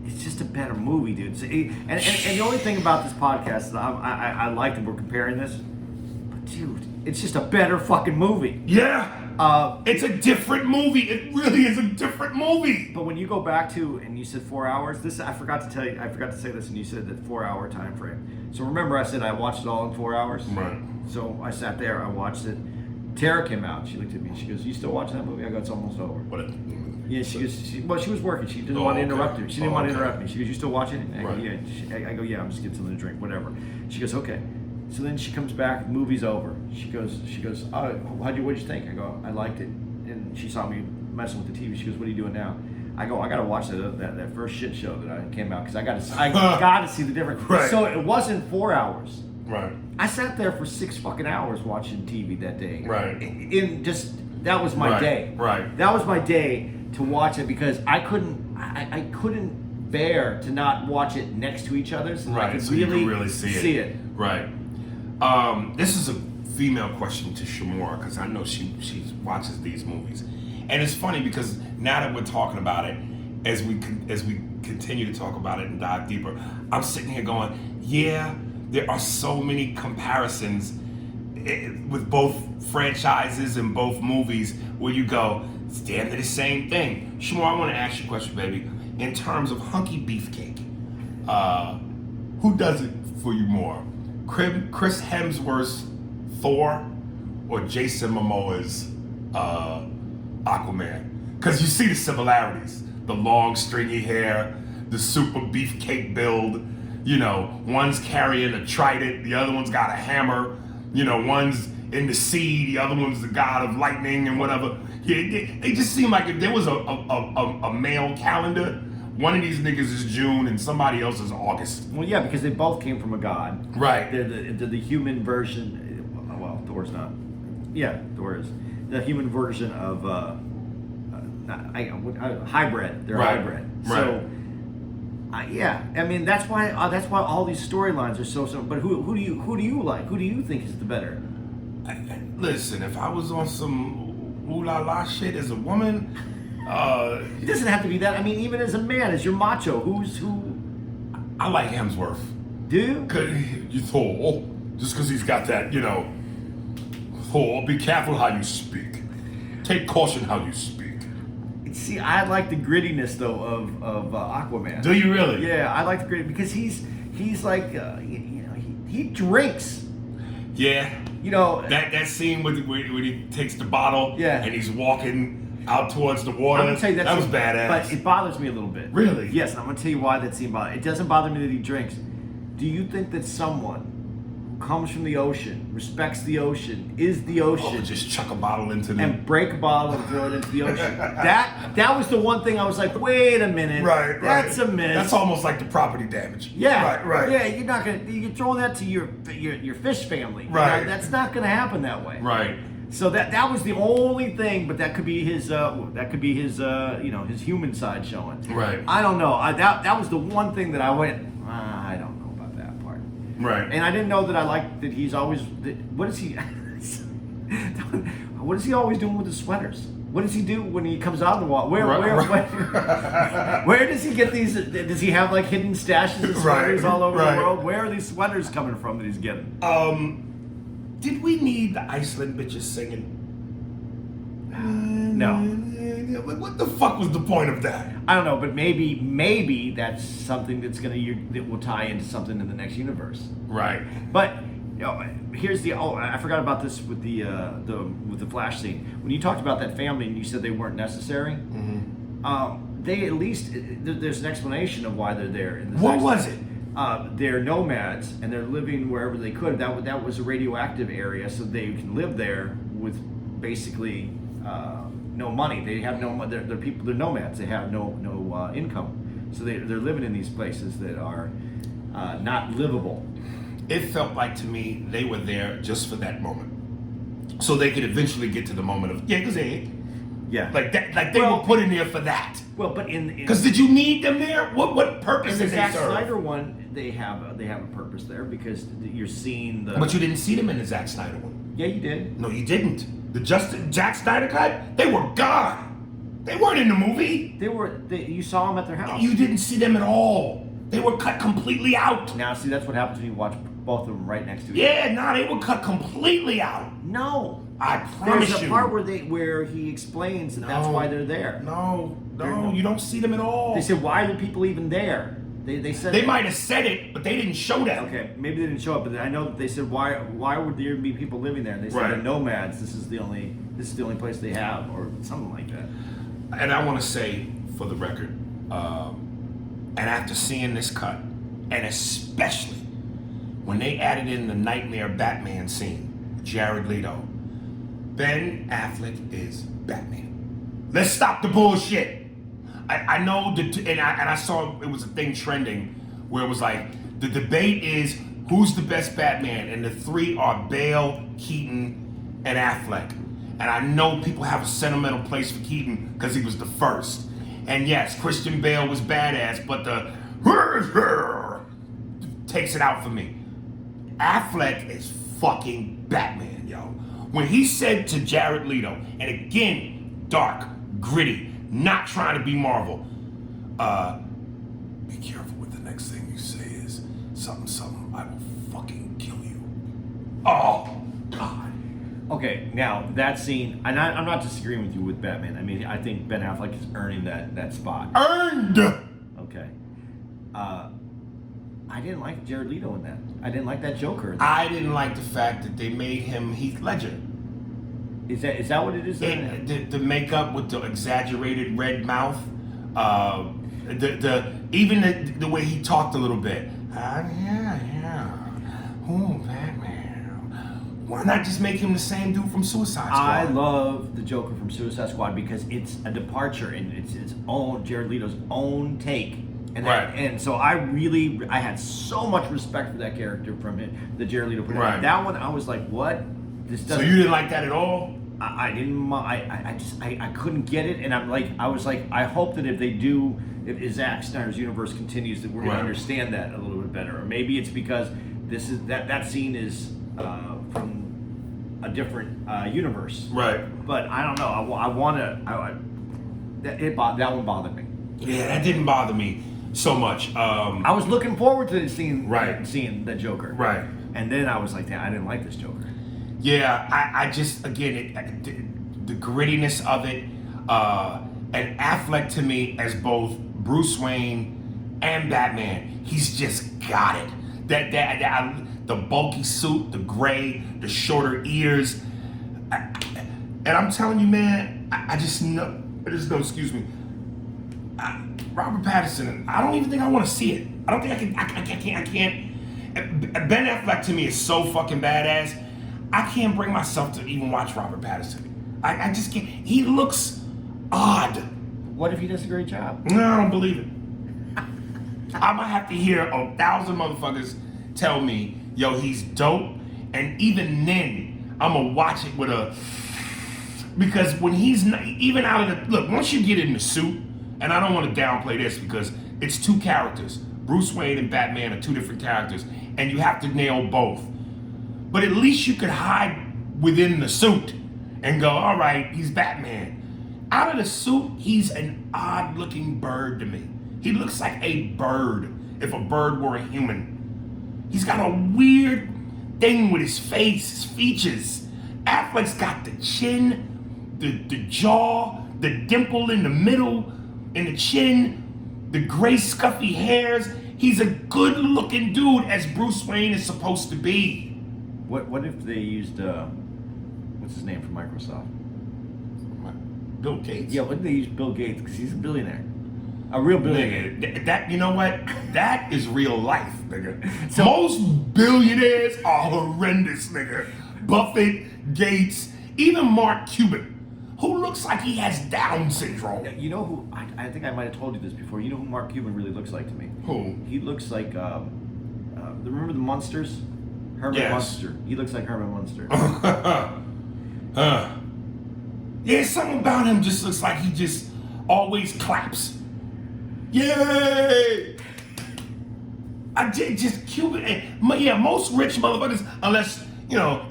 Speaker 1: It's just a better movie, dude. And the only thing about this podcast is I like that we're comparing this, but dude, it's just a better fucking movie.
Speaker 2: Yeah. It's a different movie. It really is a different movie.
Speaker 1: But when you go back to, and you said 4 hours, I forgot to say this, and you said that 4 hour time frame. So remember, I said I watched it all in 4 hours.
Speaker 2: Right.
Speaker 1: So I sat there, I watched it. Tara came out. She looked at me. She goes, "You still watching that movie?" I go, "It's almost over."
Speaker 2: What?
Speaker 1: Yeah, she was working. She didn't want to interrupt me. She didn't want to interrupt me. She goes, "You still watching?" I go, "Yeah." I go, "Yeah, I'm just getting something to drink, whatever." She goes, "Okay." So then she comes back. Movie's over. She goes, "Oh, what'd you think?" I go, "I liked it." And she saw me messing with the TV. She goes, "What are you doing now?" I go, "I gotta watch that first shit show that came out because I gotta see the difference."
Speaker 2: Right.
Speaker 1: So it wasn't 4 hours.
Speaker 2: Right.
Speaker 1: I sat there for 6 fucking hours watching TV that day.
Speaker 2: Right.
Speaker 1: That was my day.
Speaker 2: Right.
Speaker 1: That was my day to watch it because I couldn't bear to not watch it next to each other so I could
Speaker 2: so you can really see it. Right. This is a female question to Shamora because I know she watches these movies, and it's funny because now that we're talking about it, as we continue to talk about it and dive deeper, I'm sitting here going, yeah, there are so many comparisons with both franchises and both movies where you go, it's damn near the same thing. Shamora, I want to ask you a question, baby. In terms of hunky beefcake, who does it for you more? Chris Hemsworth's Thor or Jason Momoa's Aquaman? Because you see the similarities. The long stringy hair, the super beefcake build. You know, one's carrying a trident, the other one's got a hammer. You know, one's in the sea, the other one's the god of lightning and whatever. Yeah, they just seem like if there was a male calendar, one of these niggas is June and somebody else is August.
Speaker 1: Well, yeah, because they both came from a god.
Speaker 2: Right.
Speaker 1: They're the human version. Well, Thor's not. Yeah, Thor is the human version of hybrid. They're hybrid.
Speaker 2: Right.
Speaker 1: So. Yeah, I mean that's why all these storylines are so. But who do you like? Who do you think is the better?
Speaker 2: Listen, if I was on some ooh la la shit as a woman,
Speaker 1: it doesn't have to be that. I mean, even as a man, as your macho, who?
Speaker 2: I like Hemsworth.
Speaker 1: Do?
Speaker 2: You Thor, just because he's got that, you know. Thor, be careful how you speak. Take caution how you speak.
Speaker 1: See, I like the grittiness though of Aquaman.
Speaker 2: Do you really?
Speaker 1: Yeah, I like the grit because he's like he drinks.
Speaker 2: Yeah.
Speaker 1: You know
Speaker 2: that scene when he takes the bottle.
Speaker 1: Yeah.
Speaker 2: And he's walking out towards the water.
Speaker 1: I'm gonna tell you
Speaker 2: that was badass.
Speaker 1: But it bothers me a little bit.
Speaker 2: Really?
Speaker 1: Yes, and I'm gonna tell you why that scene bothers. It doesn't bother me that he drinks. Do you think that someone who comes from the ocean, respects the ocean, is the ocean,
Speaker 2: just chuck a bottle into the
Speaker 1: and break a bottle and throw it into the ocean? That was the one thing I was like, wait a minute.
Speaker 2: Right.
Speaker 1: That's a miss.
Speaker 2: That's almost like the property damage.
Speaker 1: Yeah.
Speaker 2: Right.
Speaker 1: Yeah, you're throwing that to your fish family.
Speaker 2: Right.
Speaker 1: You know, that's not gonna happen that way.
Speaker 2: Right.
Speaker 1: So that was the only thing, but that could be his his human side showing.
Speaker 2: Right.
Speaker 1: I don't know. That was the one thing that I went, I don't know about that part.
Speaker 2: Right.
Speaker 1: And I didn't know that I liked that he's always. What is he? What is he always doing with his sweaters? What does he do when he comes out of the water? Where does he get these? Does he have like hidden stashes of sweaters all over the world? Where are these sweaters coming from that he's getting?
Speaker 2: Did we need the Iceland bitches singing?
Speaker 1: No.
Speaker 2: What the fuck was the point of that?
Speaker 1: I don't know, but maybe that's something that will tie into something in the next universe.
Speaker 2: Right.
Speaker 1: But here's I forgot about this with the Flash scene. When you talked about that family and you said they weren't necessary, they at least there's an explanation of why they're there.
Speaker 2: What was it?
Speaker 1: They're nomads and they're living wherever they could. That was a radioactive area, so they can live there with basically no money. They have no. They're people. They're nomads. They have no income, so they're living in these places that are not livable.
Speaker 2: It felt like to me they were there just for that moment, so they could eventually get to the moment of like that, like they were put in there for that.
Speaker 1: Well, but
Speaker 2: because did you need them there? What purpose did they serve?
Speaker 1: In the Zack Snyder one, they have a purpose there because you're seeing the.
Speaker 2: But you didn't see them in the Zack Snyder one.
Speaker 1: Yeah, you did.
Speaker 2: No, you didn't. The Zack Snyder cut, they were gone. They weren't in the movie.
Speaker 1: You saw them at their house.
Speaker 2: You didn't see them at all. They were cut completely out.
Speaker 1: Now, see, that's what happens when you watch both of them right next to each
Speaker 2: Yeah,
Speaker 1: other.
Speaker 2: no, they were cut completely out.
Speaker 1: No.
Speaker 2: I promise you.
Speaker 1: There's a part where he explains that that's why they're there.
Speaker 2: No, you don't see them at all.
Speaker 1: They said, why are the people even there? They said
Speaker 2: they might have said it, but they didn't show that.
Speaker 1: Okay, maybe they didn't show up, but I know that they said why would there be people living there? And they said they're nomads. This is the only place they have, or something like that.
Speaker 2: and I want to say for the record, and after seeing this cut, and especially when they added in the Nightmare Batman scene, Jared Leto, Ben Affleck is Batman. Let's stop the bullshit. I know that, and I saw it was a thing trending where it was like the debate is who's the best Batman, and the three are Bale, Keaton, and Affleck. And I know people have a sentimental place for Keaton because he was the first. And yes, Christian Bale was badass, but the takes it out for me. Affleck is fucking Batman, yo. When he said to Jared Leto, and again, dark, gritty, not trying to be Marvel, be careful with the next thing you say is something, I will fucking kill you. Oh, God.
Speaker 1: Okay, now that scene, and I'm not disagreeing with you with Batman. I mean, I think Ben Affleck is earning that spot.
Speaker 2: Earned!
Speaker 1: Okay. I didn't like Jared Leto in that. I didn't like that Joker.
Speaker 2: I didn't like the fact that they made him Heath Ledger.
Speaker 1: Is that what it is?
Speaker 2: The makeup with the exaggerated red mouth, even the way he talked a little bit. Yeah. Oh, Batman. Why not just make him the same dude from Suicide Squad?
Speaker 1: I love the Joker from Suicide Squad because it's a departure and it's its own, Jared Leto's own take. And
Speaker 2: right.
Speaker 1: And so I had so much respect for that character from it, the Jared Leto.
Speaker 2: Right.
Speaker 1: That one, I was like, what? This doesn't.
Speaker 2: So you didn't like that at all?
Speaker 1: I didn't. I couldn't get it, and I was like, I hope that if Zack Snyder's universe continues, that we're going to understand that a little bit better. Or maybe it's because this is that scene is from a different universe.
Speaker 2: Right.
Speaker 1: But I don't know. That one bothered me.
Speaker 2: Yeah, that didn't bother me so much.
Speaker 1: I was looking forward to the scene,
Speaker 2: right,
Speaker 1: seeing the Joker.
Speaker 2: Right.
Speaker 1: And then I was like, I didn't like this Joker.
Speaker 2: Yeah, I just, again, the grittiness of it, and Affleck to me as both Bruce Wayne and Batman, he's just got it. The bulky suit, the gray, the shorter ears, and I'm telling you, man, I just know, excuse me, Robert Pattinson, I don't even think I want to see it. I don't think I can't. Ben Affleck to me is so fucking badass. I can't bring myself to even watch Robert Pattinson. I just can't. He looks odd.
Speaker 1: What if he does a great job?
Speaker 2: No, I don't believe it. I might have to hear 1,000 motherfuckers tell me, yo, he's dope. And even then, I'm going to watch it with because when he's not, even out of look, once you get in the suit, and I don't want to downplay this because it's two characters. Bruce Wayne and Batman are two different characters. And you have to nail both. But at least you could hide within the suit and go, all right, he's Batman. Out of the suit, he's an odd-looking bird to me. He looks like a bird if a bird were a human. He's got a weird thing with his face, his features. Affleck's got the chin, the jaw, the dimple in the middle, in the chin, the gray scuffy hairs. He's a good-looking dude as Bruce Wayne is supposed to be.
Speaker 1: What if they used what's his name from Microsoft?
Speaker 2: Bill Gates?
Speaker 1: Yeah, what if they use Bill Gates because he's a billionaire, a real billionaire.
Speaker 2: Nigga, that you know what? That is real life, nigga. So, most billionaires are horrendous, nigga. Buffett, Gates, even Mark Cuban, who looks like he has Down syndrome.
Speaker 1: You know who? I think I might have told you this before. You know who Mark Cuban really looks like to me?
Speaker 2: Who?
Speaker 1: He looks like remember the Munsters? Herman Munster. He looks like Herman Munster.
Speaker 2: Yeah, something about him just looks like he just always claps. Yay! I did just Cuban. Yeah, most rich motherfuckers, unless,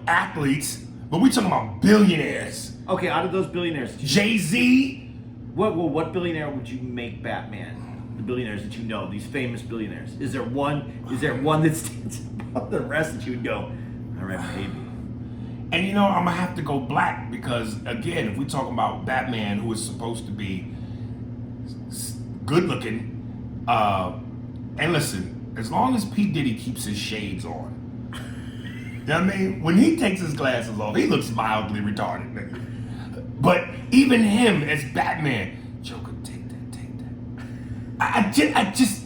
Speaker 2: athletes, but we talking about billionaires.
Speaker 1: Okay, out of those billionaires,
Speaker 2: Jay-Z.
Speaker 1: What billionaire would you make Batman? The billionaires that you know, these famous billionaires. Is there one that stands above the rest that you would go, all right, maybe?
Speaker 2: And I'm gonna have to go black because again, if we're talking about Batman, who is supposed to be good looking, and listen, as long as P. Diddy keeps his shades on, you know what I mean? When he takes his glasses off, he looks mildly retarded, nigga. But even him as Batman, I just,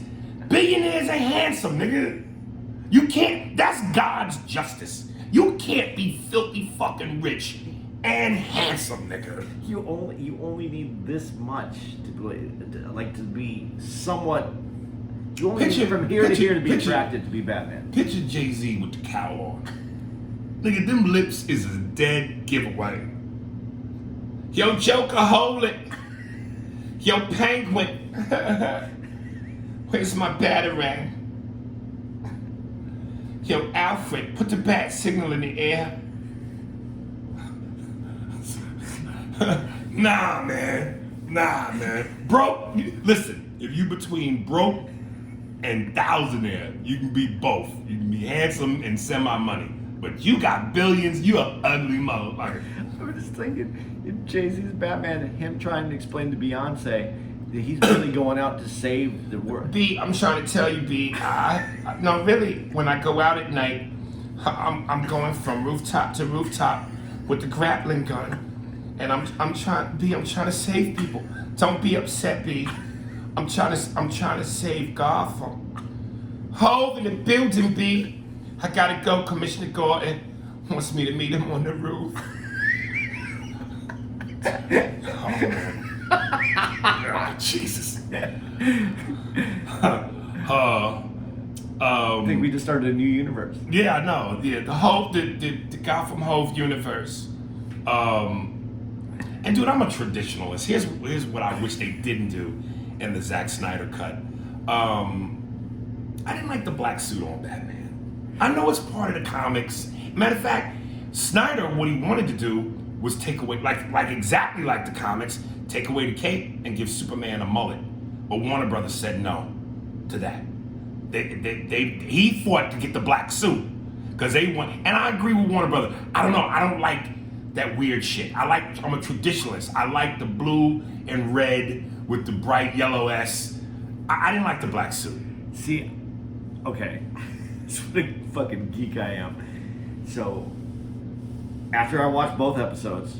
Speaker 2: billionaires are handsome, nigga. You can't, that's God's justice. You can't be filthy fucking rich and handsome, nigga.
Speaker 1: You only need this much to be somewhat. You only need from here to here to be attracted to be Batman.
Speaker 2: Picture Jay-Z with the cowl on. Nigga, them lips is a dead giveaway. Yo, Joker, hold it. Yo, Penguin. Where's my batarang? Yo, Alfred, put the bat signal in the air. Nah, man. Broke, listen, if you between broke and thousandaire, you can be both. You can be handsome and semi-money. But you got billions, you an ugly motherfucker.
Speaker 1: I was just thinking, if Jay-Z's Batman and him trying to explain to Beyonce that he's really going out to save the world.
Speaker 2: B, I'm trying to tell you, B, no, really, when I go out at night, I'm going from rooftop to rooftop with the grappling gun. And I'm trying to save people. Don't be upset, B. I'm trying to save Gotham. Hove in the building, B. I gotta go. Commissioner Gordon wants me to meet him on the roof. Oh man. Oh, Jesus.
Speaker 1: I think we just started a new universe.
Speaker 2: Yeah, I know. Yeah, the Gotham Hove universe. And dude, I'm a traditionalist. Here's what I wish they didn't do in the Zack Snyder cut. I didn't like the black suit on Batman. I know it's part of the comics. Matter of fact, Snyder, what he wanted to do was take away, like exactly like the comics, take away the cape and give Superman a mullet. But Warner Brothers said no to that. He fought to get the black suit because they want, and I agree with Warner Brothers. I don't know. I don't like that weird shit. I'm a traditionalist. I like the blue and red with the bright yellow S. I didn't like the black suit.
Speaker 1: See, okay, that's what a fucking geek I am. So, after I watched both episodes,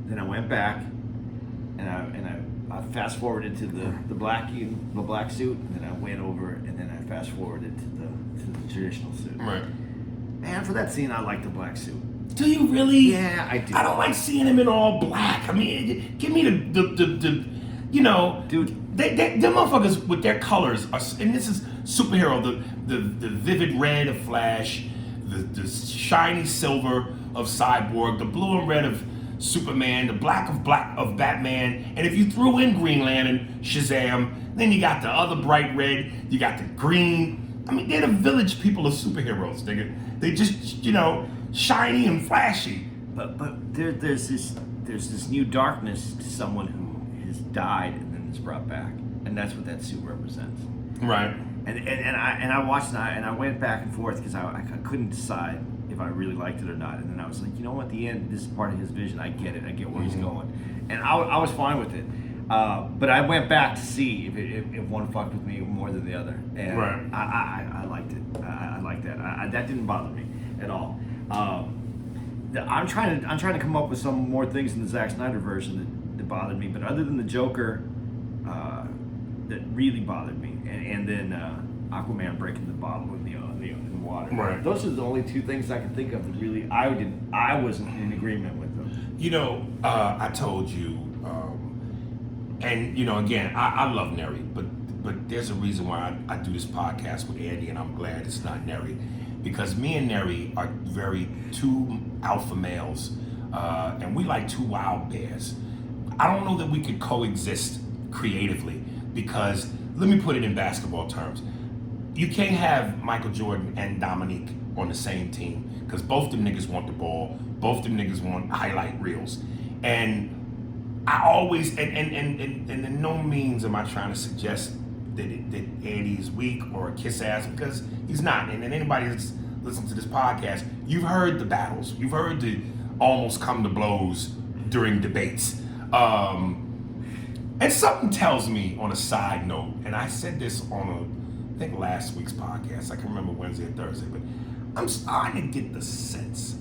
Speaker 1: then I went back and I fast forwarded to the black suit, and then I went over and then I fast forwarded to the traditional suit.
Speaker 2: Right.
Speaker 1: Man, for that scene, I like the black suit.
Speaker 2: Do you really?
Speaker 1: Yeah, I do.
Speaker 2: I don't like seeing him in all black. I mean, give me the you know,
Speaker 1: dude.
Speaker 2: Them motherfuckers with their colors are, and this is superhero. The vivid red of Flash, the shiny silver of Cyborg, the blue and red of Superman, the black of Batman, and if you threw in Green Lantern, Shazam, then you got the other bright red. You got the green. I mean, they're the village people of superheroes, nigga. They just, you know, shiny and flashy.
Speaker 1: But there's this new darkness to someone who has died and then is brought back, and that's what that suit represents.
Speaker 2: Right.
Speaker 1: And I watched and I went back and forth because I couldn't decide if I really liked it or not. And then I was like, you know, at the end, this is part of his vision. I get it. I get where he's going, and I was fine with it. But I went back to see if one fucked with me more than the other, and
Speaker 2: right.
Speaker 1: I liked it. I liked that. That didn't bother me at all. I'm trying to come up with some more things in the Zack Snyder version that bothered me, but other than the Joker, that really bothered me, and then Aquaman breaking the bottle in the water.
Speaker 2: Right.
Speaker 1: Those are the only two things I can think of that really I wasn't in agreement with them.
Speaker 2: You know, I told you, and you know, again, I love Neri, but there's a reason why I do this podcast with Andy, and I'm glad it's not Neri, because me and Neri are two alpha males, and we like two wild bears. I don't know that we could coexist creatively, because let me put it in basketball terms. You can't have Michael Jordan and Dominique on the same team, because both them niggas want the ball, both them niggas want highlight reels. And I always, and in no means am I trying to suggest that Andy is weak or a kiss ass, because he's not. And anybody that's listened to this podcast, you've heard the battles, you've heard the almost come to blows during debates. And something tells me, on a side note, and I said this on I think last week's podcast, I can remember Wednesday or Thursday, but I'm starting to get the sense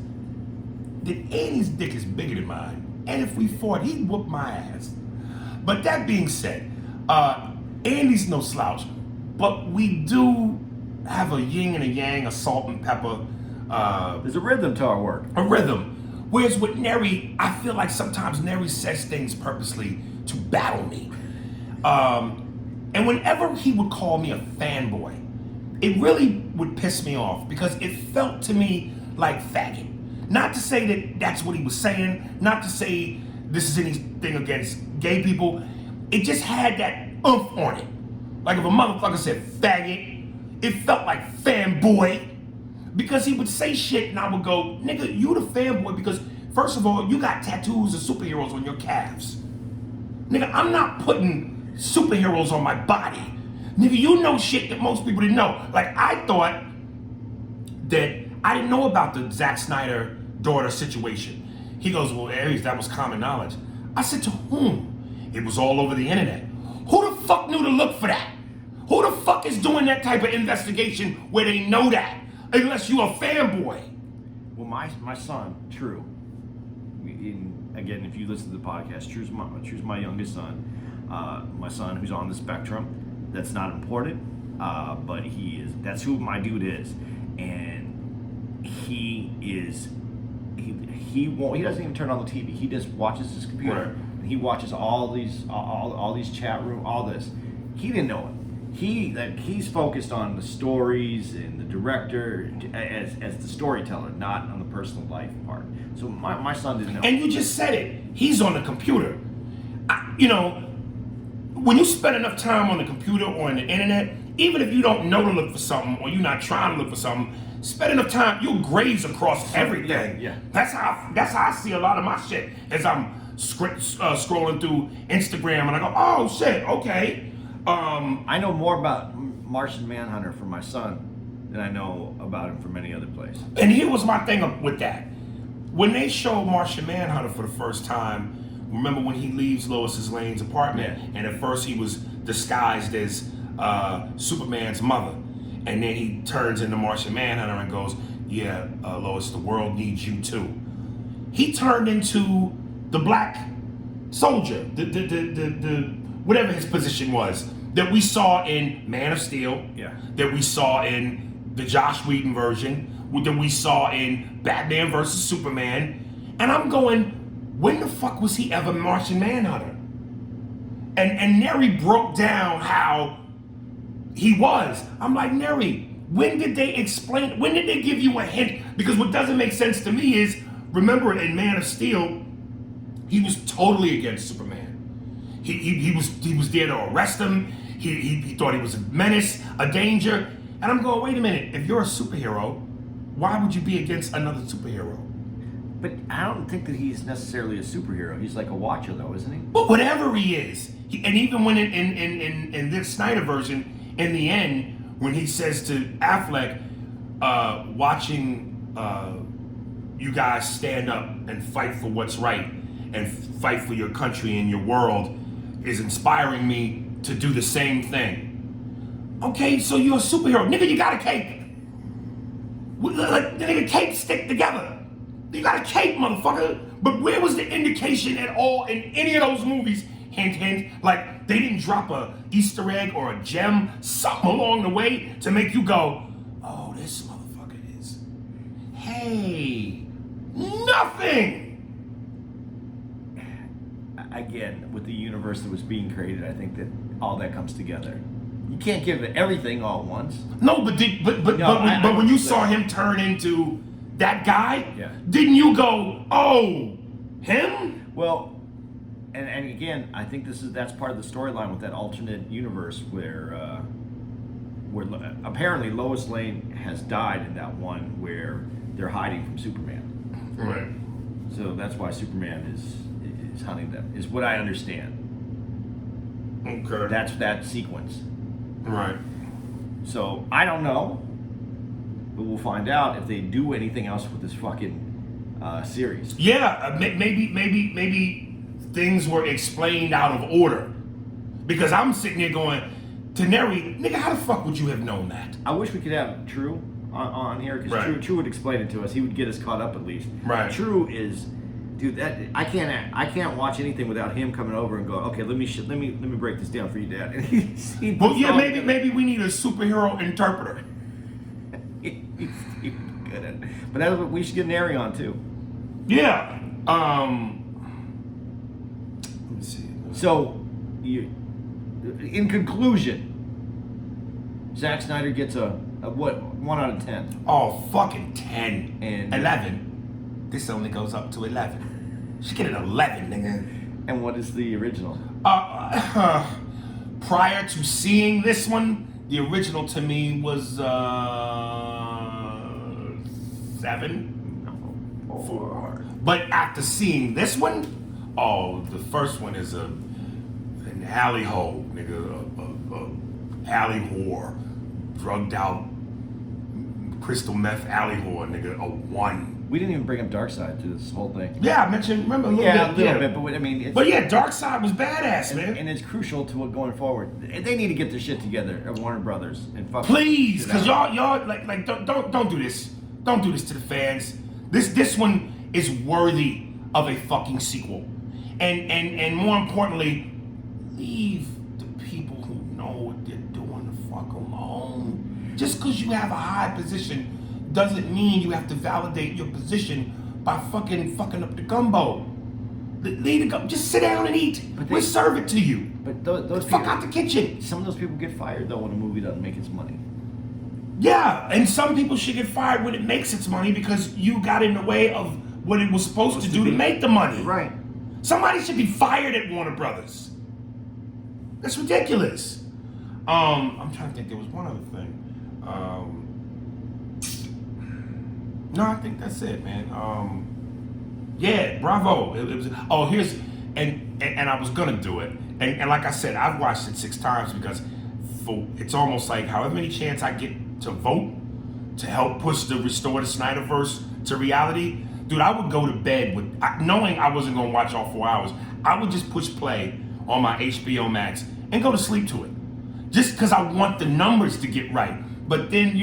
Speaker 2: that Andy's dick is bigger than mine, and if we fought, he'd whoop my ass. But that being said, Andy's no slouch, but we do have a yin and a yang, a salt and pepper.
Speaker 1: There's a rhythm to our work.
Speaker 2: A rhythm. Whereas with Neri, I feel like sometimes Neri says things purposely to battle me. And whenever he would call me a fanboy, it really would piss me off because it felt to me like faggot. Not to say that that's what he was saying, not to say this is anything against gay people. It just had that oomph on it. Like if a motherfucker said faggot, it felt like fanboy. Because he would say shit and I would go, nigga, you the fanboy because first of all, you got tattoos of superheroes on your calves. Nigga, I'm not putting superheroes on my body. Nigga, you know shit that most people didn't know. Like I thought that I didn't know about the Zack Snyder daughter situation. He goes, well, Aries, that was common knowledge. I said, to whom? It was all over the internet. Who the fuck knew to look for that? Who the fuck is doing that type of investigation where they know that? Unless you a fanboy.
Speaker 1: Well, my son, True, again, if you listen to the podcast, True's my youngest son. My son who's on the spectrum. That's not important, but that's who my dude is. And he doesn't even turn on the TV. He just watches his computer.
Speaker 2: Right.
Speaker 1: And he watches all these chat room, all this. He didn't know it. He's focused on the stories and the director as the storyteller, not on the personal life part. So my son didn't know.
Speaker 2: And you just said it. He's on the computer. When you spend enough time on the computer or on the internet, even if you don't know to look for something or you're not trying to look for something, spend enough time, you'll graze across everything.
Speaker 1: Yeah.
Speaker 2: That's how I see a lot of my shit as I'm scrolling through Instagram and I go, oh shit, okay.
Speaker 1: I know more about Martian Manhunter from my son than I know about him from any other place.
Speaker 2: And here was my thing with that. When they showed Martian Manhunter for the first time, remember when he leaves Lois Lane's apartment,
Speaker 1: Yeah.
Speaker 2: and at first he was disguised as Superman's mother, and then he turns into Martian Manhunter and goes, yeah, Lois, the world needs you too. He turned into the Black Soldier, the whatever his position was, that we saw in Man of Steel,
Speaker 1: Yeah.
Speaker 2: that we saw in the Josh Whedon version, that we saw in Batman versus Superman. And I'm going, when the fuck was he ever Martian Manhunter? And Neri broke down how he was. I'm like, Neri, when did they give you a hint? Because what doesn't make sense to me is, remember in Man of Steel, he was totally against Superman. He was there to arrest him. He thought he was a menace, a danger. And I'm going, wait a minute, if you're a superhero, why would you be against another superhero?
Speaker 1: But I don't think that he's necessarily a superhero. He's like a watcher, though, isn't he?
Speaker 2: But whatever he is, and even when in this Snyder version, in the end, when he says to Affleck, watching you guys stand up and fight for what's right and fight for your country and your world is inspiring me to do the same thing. Okay, so you're a superhero. Nigga, you got a cape. Like, the nigga capes stick together. You got a cape, motherfucker. But where was the indication at all in any of those movies? Hint, hint. Like, they didn't drop a Easter egg or a gem, something along the way to make you go, oh, this motherfucker is, hey, nothing.
Speaker 1: Again, with the universe that was being created, I think that all that comes together. You can't give it everything all at once.
Speaker 2: No, but when you saw him turn into that guy,
Speaker 1: Yeah.
Speaker 2: didn't you go, oh, him?
Speaker 1: Well, and again, I think that's part of the storyline with that alternate universe where apparently Lois Lane has died in that one where they're hiding from Superman.
Speaker 2: Right.
Speaker 1: So that's why Superman is hunting them, is what I understand.
Speaker 2: Okay.
Speaker 1: That's that sequence.
Speaker 2: Right.
Speaker 1: So I don't know, but we'll find out if they do anything else with this fucking series.
Speaker 2: Yeah, maybe things were explained out of order. Because I'm sitting there going, to Neri, nigga, how the fuck would you have known that?
Speaker 1: I wish we could have True on here because
Speaker 2: Right.
Speaker 1: True would explain it to us. He would get us caught up at least.
Speaker 2: Right.
Speaker 1: True is Dude, I can't watch anything without him coming over and going, okay, let me break this down for you, Dad. And he
Speaker 2: Well, yeah, maybe we need a superhero interpreter.
Speaker 1: he's good at it. But that's what we should get an Aries on too.
Speaker 2: Yeah. Let me see.
Speaker 1: So, in conclusion, Zack Snyder gets a what? 1 out of 10.
Speaker 2: Oh, fucking 10.
Speaker 1: And
Speaker 2: 11. This only goes up to 11. She get an 11, nigga.
Speaker 1: And what is the original?
Speaker 2: Prior to seeing this one, the original to me was 7. 4. But after seeing this one, oh, the first one is an alley hole, nigga, a alley whore, drugged out crystal meth alley whore, nigga, a 1.
Speaker 1: We didn't even bring up Darkseid to this whole thing.
Speaker 2: Yeah, I mentioned, remember a little
Speaker 1: Yeah,
Speaker 2: bit.
Speaker 1: a little bit, but I mean,
Speaker 2: But yeah, Darkseid was badass, man.
Speaker 1: and it's crucial to what going forward. They need to get their shit together at Warner Brothers and fuck.
Speaker 2: Please, because y'all like don't do this. Don't do this to the fans. This one is worthy of a fucking sequel. And more importantly, leave the people who know what they're doing the fuck alone. Just because you have a high position doesn't mean you have to validate your position by fucking up the gumbo. Leave the gumbo. Just sit down and eat. We'll serve it to you.
Speaker 1: But those
Speaker 2: fuck
Speaker 1: people,
Speaker 2: out the kitchen.
Speaker 1: Some of those people get fired though when a movie doesn't make its money.
Speaker 2: Yeah, and some people should get fired when it makes its money because you got in the way of what it was supposed to do to make the money.
Speaker 1: Right.
Speaker 2: Somebody should be fired at Warner Brothers. That's ridiculous. I'm trying to think. There was one other thing. No, I think that's it, man. Yeah, bravo. It was. Oh, here's and I was gonna do it, and like I said, I've watched it 6 times because it's almost like however many chance I get to vote to help push the restore the Snyderverse to reality. Dude, I would go to bed with knowing I wasn't gonna watch all 4 hours. I would just push play on my HBO Max and go to sleep to it, just because I want the numbers to get right. But then,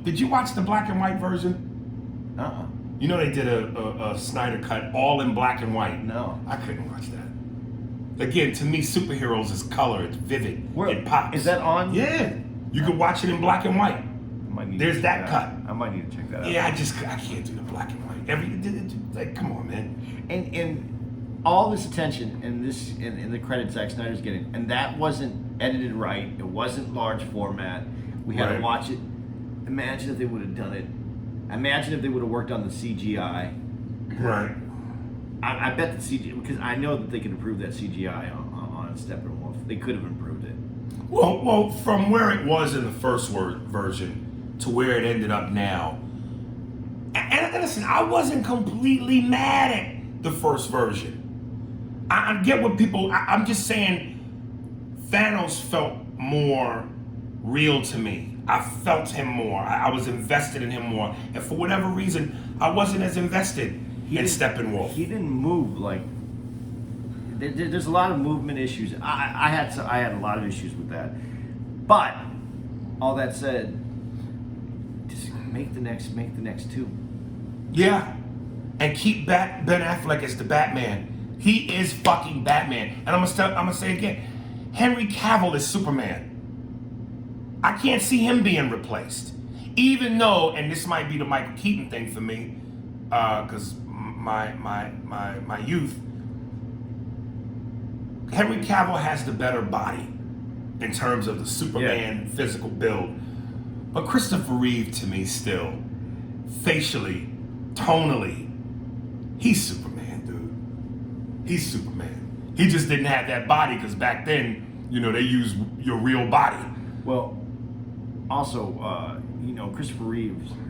Speaker 2: did you watch the black and white version? You know they did a Snyder cut all in black and white.
Speaker 1: No.
Speaker 2: I couldn't watch that. Again, to me, superheroes is color. It's vivid. It pops.
Speaker 1: Is that on?
Speaker 2: Yeah. You can watch it in black and white. There's that cut.
Speaker 1: I might need to check that out.
Speaker 2: Yeah, I can't do the black and white. Come on, man.
Speaker 1: And all this attention and the credit Zack Snyder's getting, and that wasn't edited right. It wasn't large format. We had to watch it. Imagine if they would have done it. Imagine if they would have worked on the CGI.
Speaker 2: Right.
Speaker 1: I bet the CGI, because I know that they could improve that CGI on Steppenwolf. They could have improved it.
Speaker 2: Well, from where it was in the first version to where it ended up now. And listen, I wasn't completely mad at the first version. I get what people. I'm just saying, Thanos felt more real to me. I felt him more. I was invested in him more. And for whatever reason, I wasn't as invested in Steppenwolf.
Speaker 1: He didn't move like. There's a lot of movement issues. I had a lot of issues with that. But all that said, just make the next 2.
Speaker 2: Yeah, and keep Ben Affleck as the Batman. He is fucking Batman. And I'm gonna say again, Henry Cavill is Superman. I can't see him being replaced. Even though, and this might be the Michael Keaton thing for me, because my youth, Henry Cavill has the better body in terms of the Superman physical build. But Christopher Reeve, to me, still, facially, tonally, he's Superman, dude. He's Superman. He just didn't have that body because back then, they used your real body.
Speaker 1: Well, also, Christopher Reeves he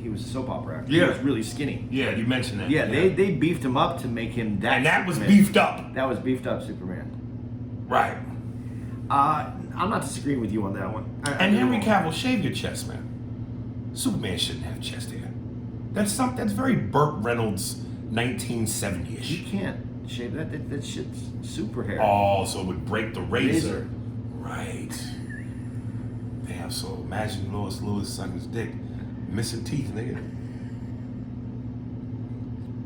Speaker 1: was a soap opera actor.
Speaker 2: Yeah.
Speaker 1: He was really skinny.
Speaker 2: Yeah, you mentioned that.
Speaker 1: Yeah, they beefed him up to make him that.
Speaker 2: And that
Speaker 1: Superman.
Speaker 2: was beefed up.
Speaker 1: That was beefed up Superman.
Speaker 2: Right.
Speaker 1: I'm not disagreeing with you on that one.
Speaker 2: And Henry Cavill, shave your chest, man. Superman shouldn't have chest hair. That's very Burt Reynolds 1970-ish.
Speaker 1: You can't shave that shit's super hair.
Speaker 2: Oh, so it would break the razor. Right. Damn, so imagine Lois sucking his dick. Missing teeth, nigga.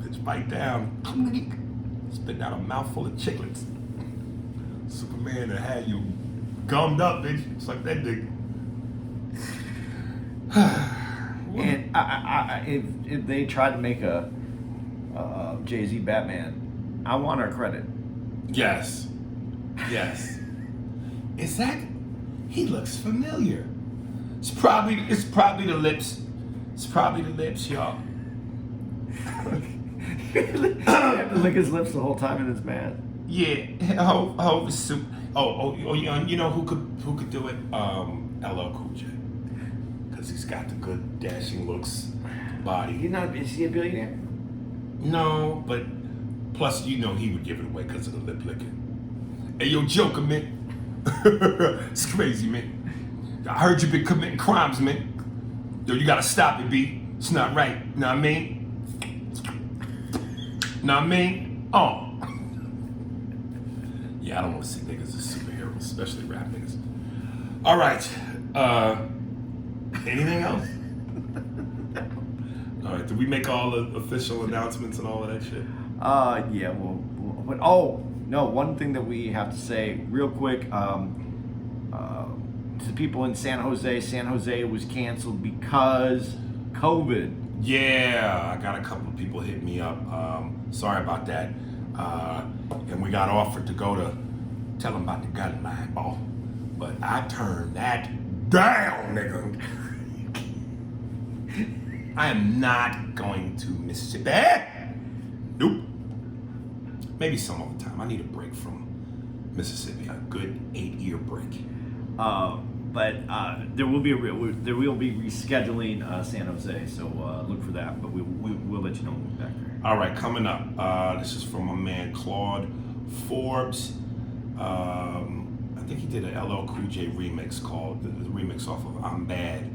Speaker 2: Bitch, bite down. Spit out a mouthful of chiclets. Superman that had you gummed up, bitch. It's like that dick.
Speaker 1: And if they tried to make a Jay-Z Batman, I want our credit.
Speaker 2: Yes. Yes. Is that? He looks familiar. It's probably the lips. It's probably the lips, y'all.
Speaker 1: He had to lick his lips the whole time and it's mad.
Speaker 2: Yeah. Hov is super. You know who could do it? LL Cool J. Because he's got the good dashing looks, body.
Speaker 1: Is he a billionaire?
Speaker 2: No, but plus you know he would give it away because of the lip licking. Hey, yo, Joker, man. It's crazy, man. I heard you been committing crimes, man. Yo, you gotta stop it, B. It's not right. Know what I mean? Know what I mean? Oh. Yeah, I don't want to see niggas as superheroes, especially rap niggas. All right. Anything else? All right. Did we make all the official announcements and all of that shit?
Speaker 1: Yeah. Well, oh no. One thing that we have to say real quick. To the people in San Jose was canceled because COVID.
Speaker 2: Yeah, I got a couple of people hit me up. Sorry about that. And we got offered to go to tell them about the gun line, boy. But I turned that down, nigga. I am not going to Mississippi. Nope. Maybe some other time. I need a break from Mississippi. A good 8-year break.
Speaker 1: But there will be rescheduling San Jose, so look for that. But we'll let you know when we're back there.
Speaker 2: All right, coming up. This is from my man Claude Forbes. I think he did an LL Cool J remix called the remix off of I'm Bad.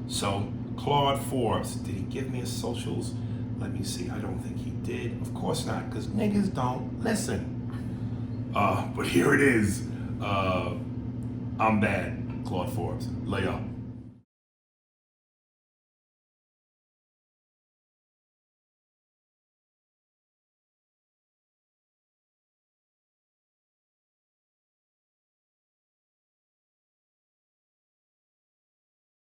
Speaker 2: So Claude Forbes, did he give me his socials? Let me see. I don't think he did. Of course not, because niggas don't listen. But here it is. I'm Bad, Claude Forbes. Lay up.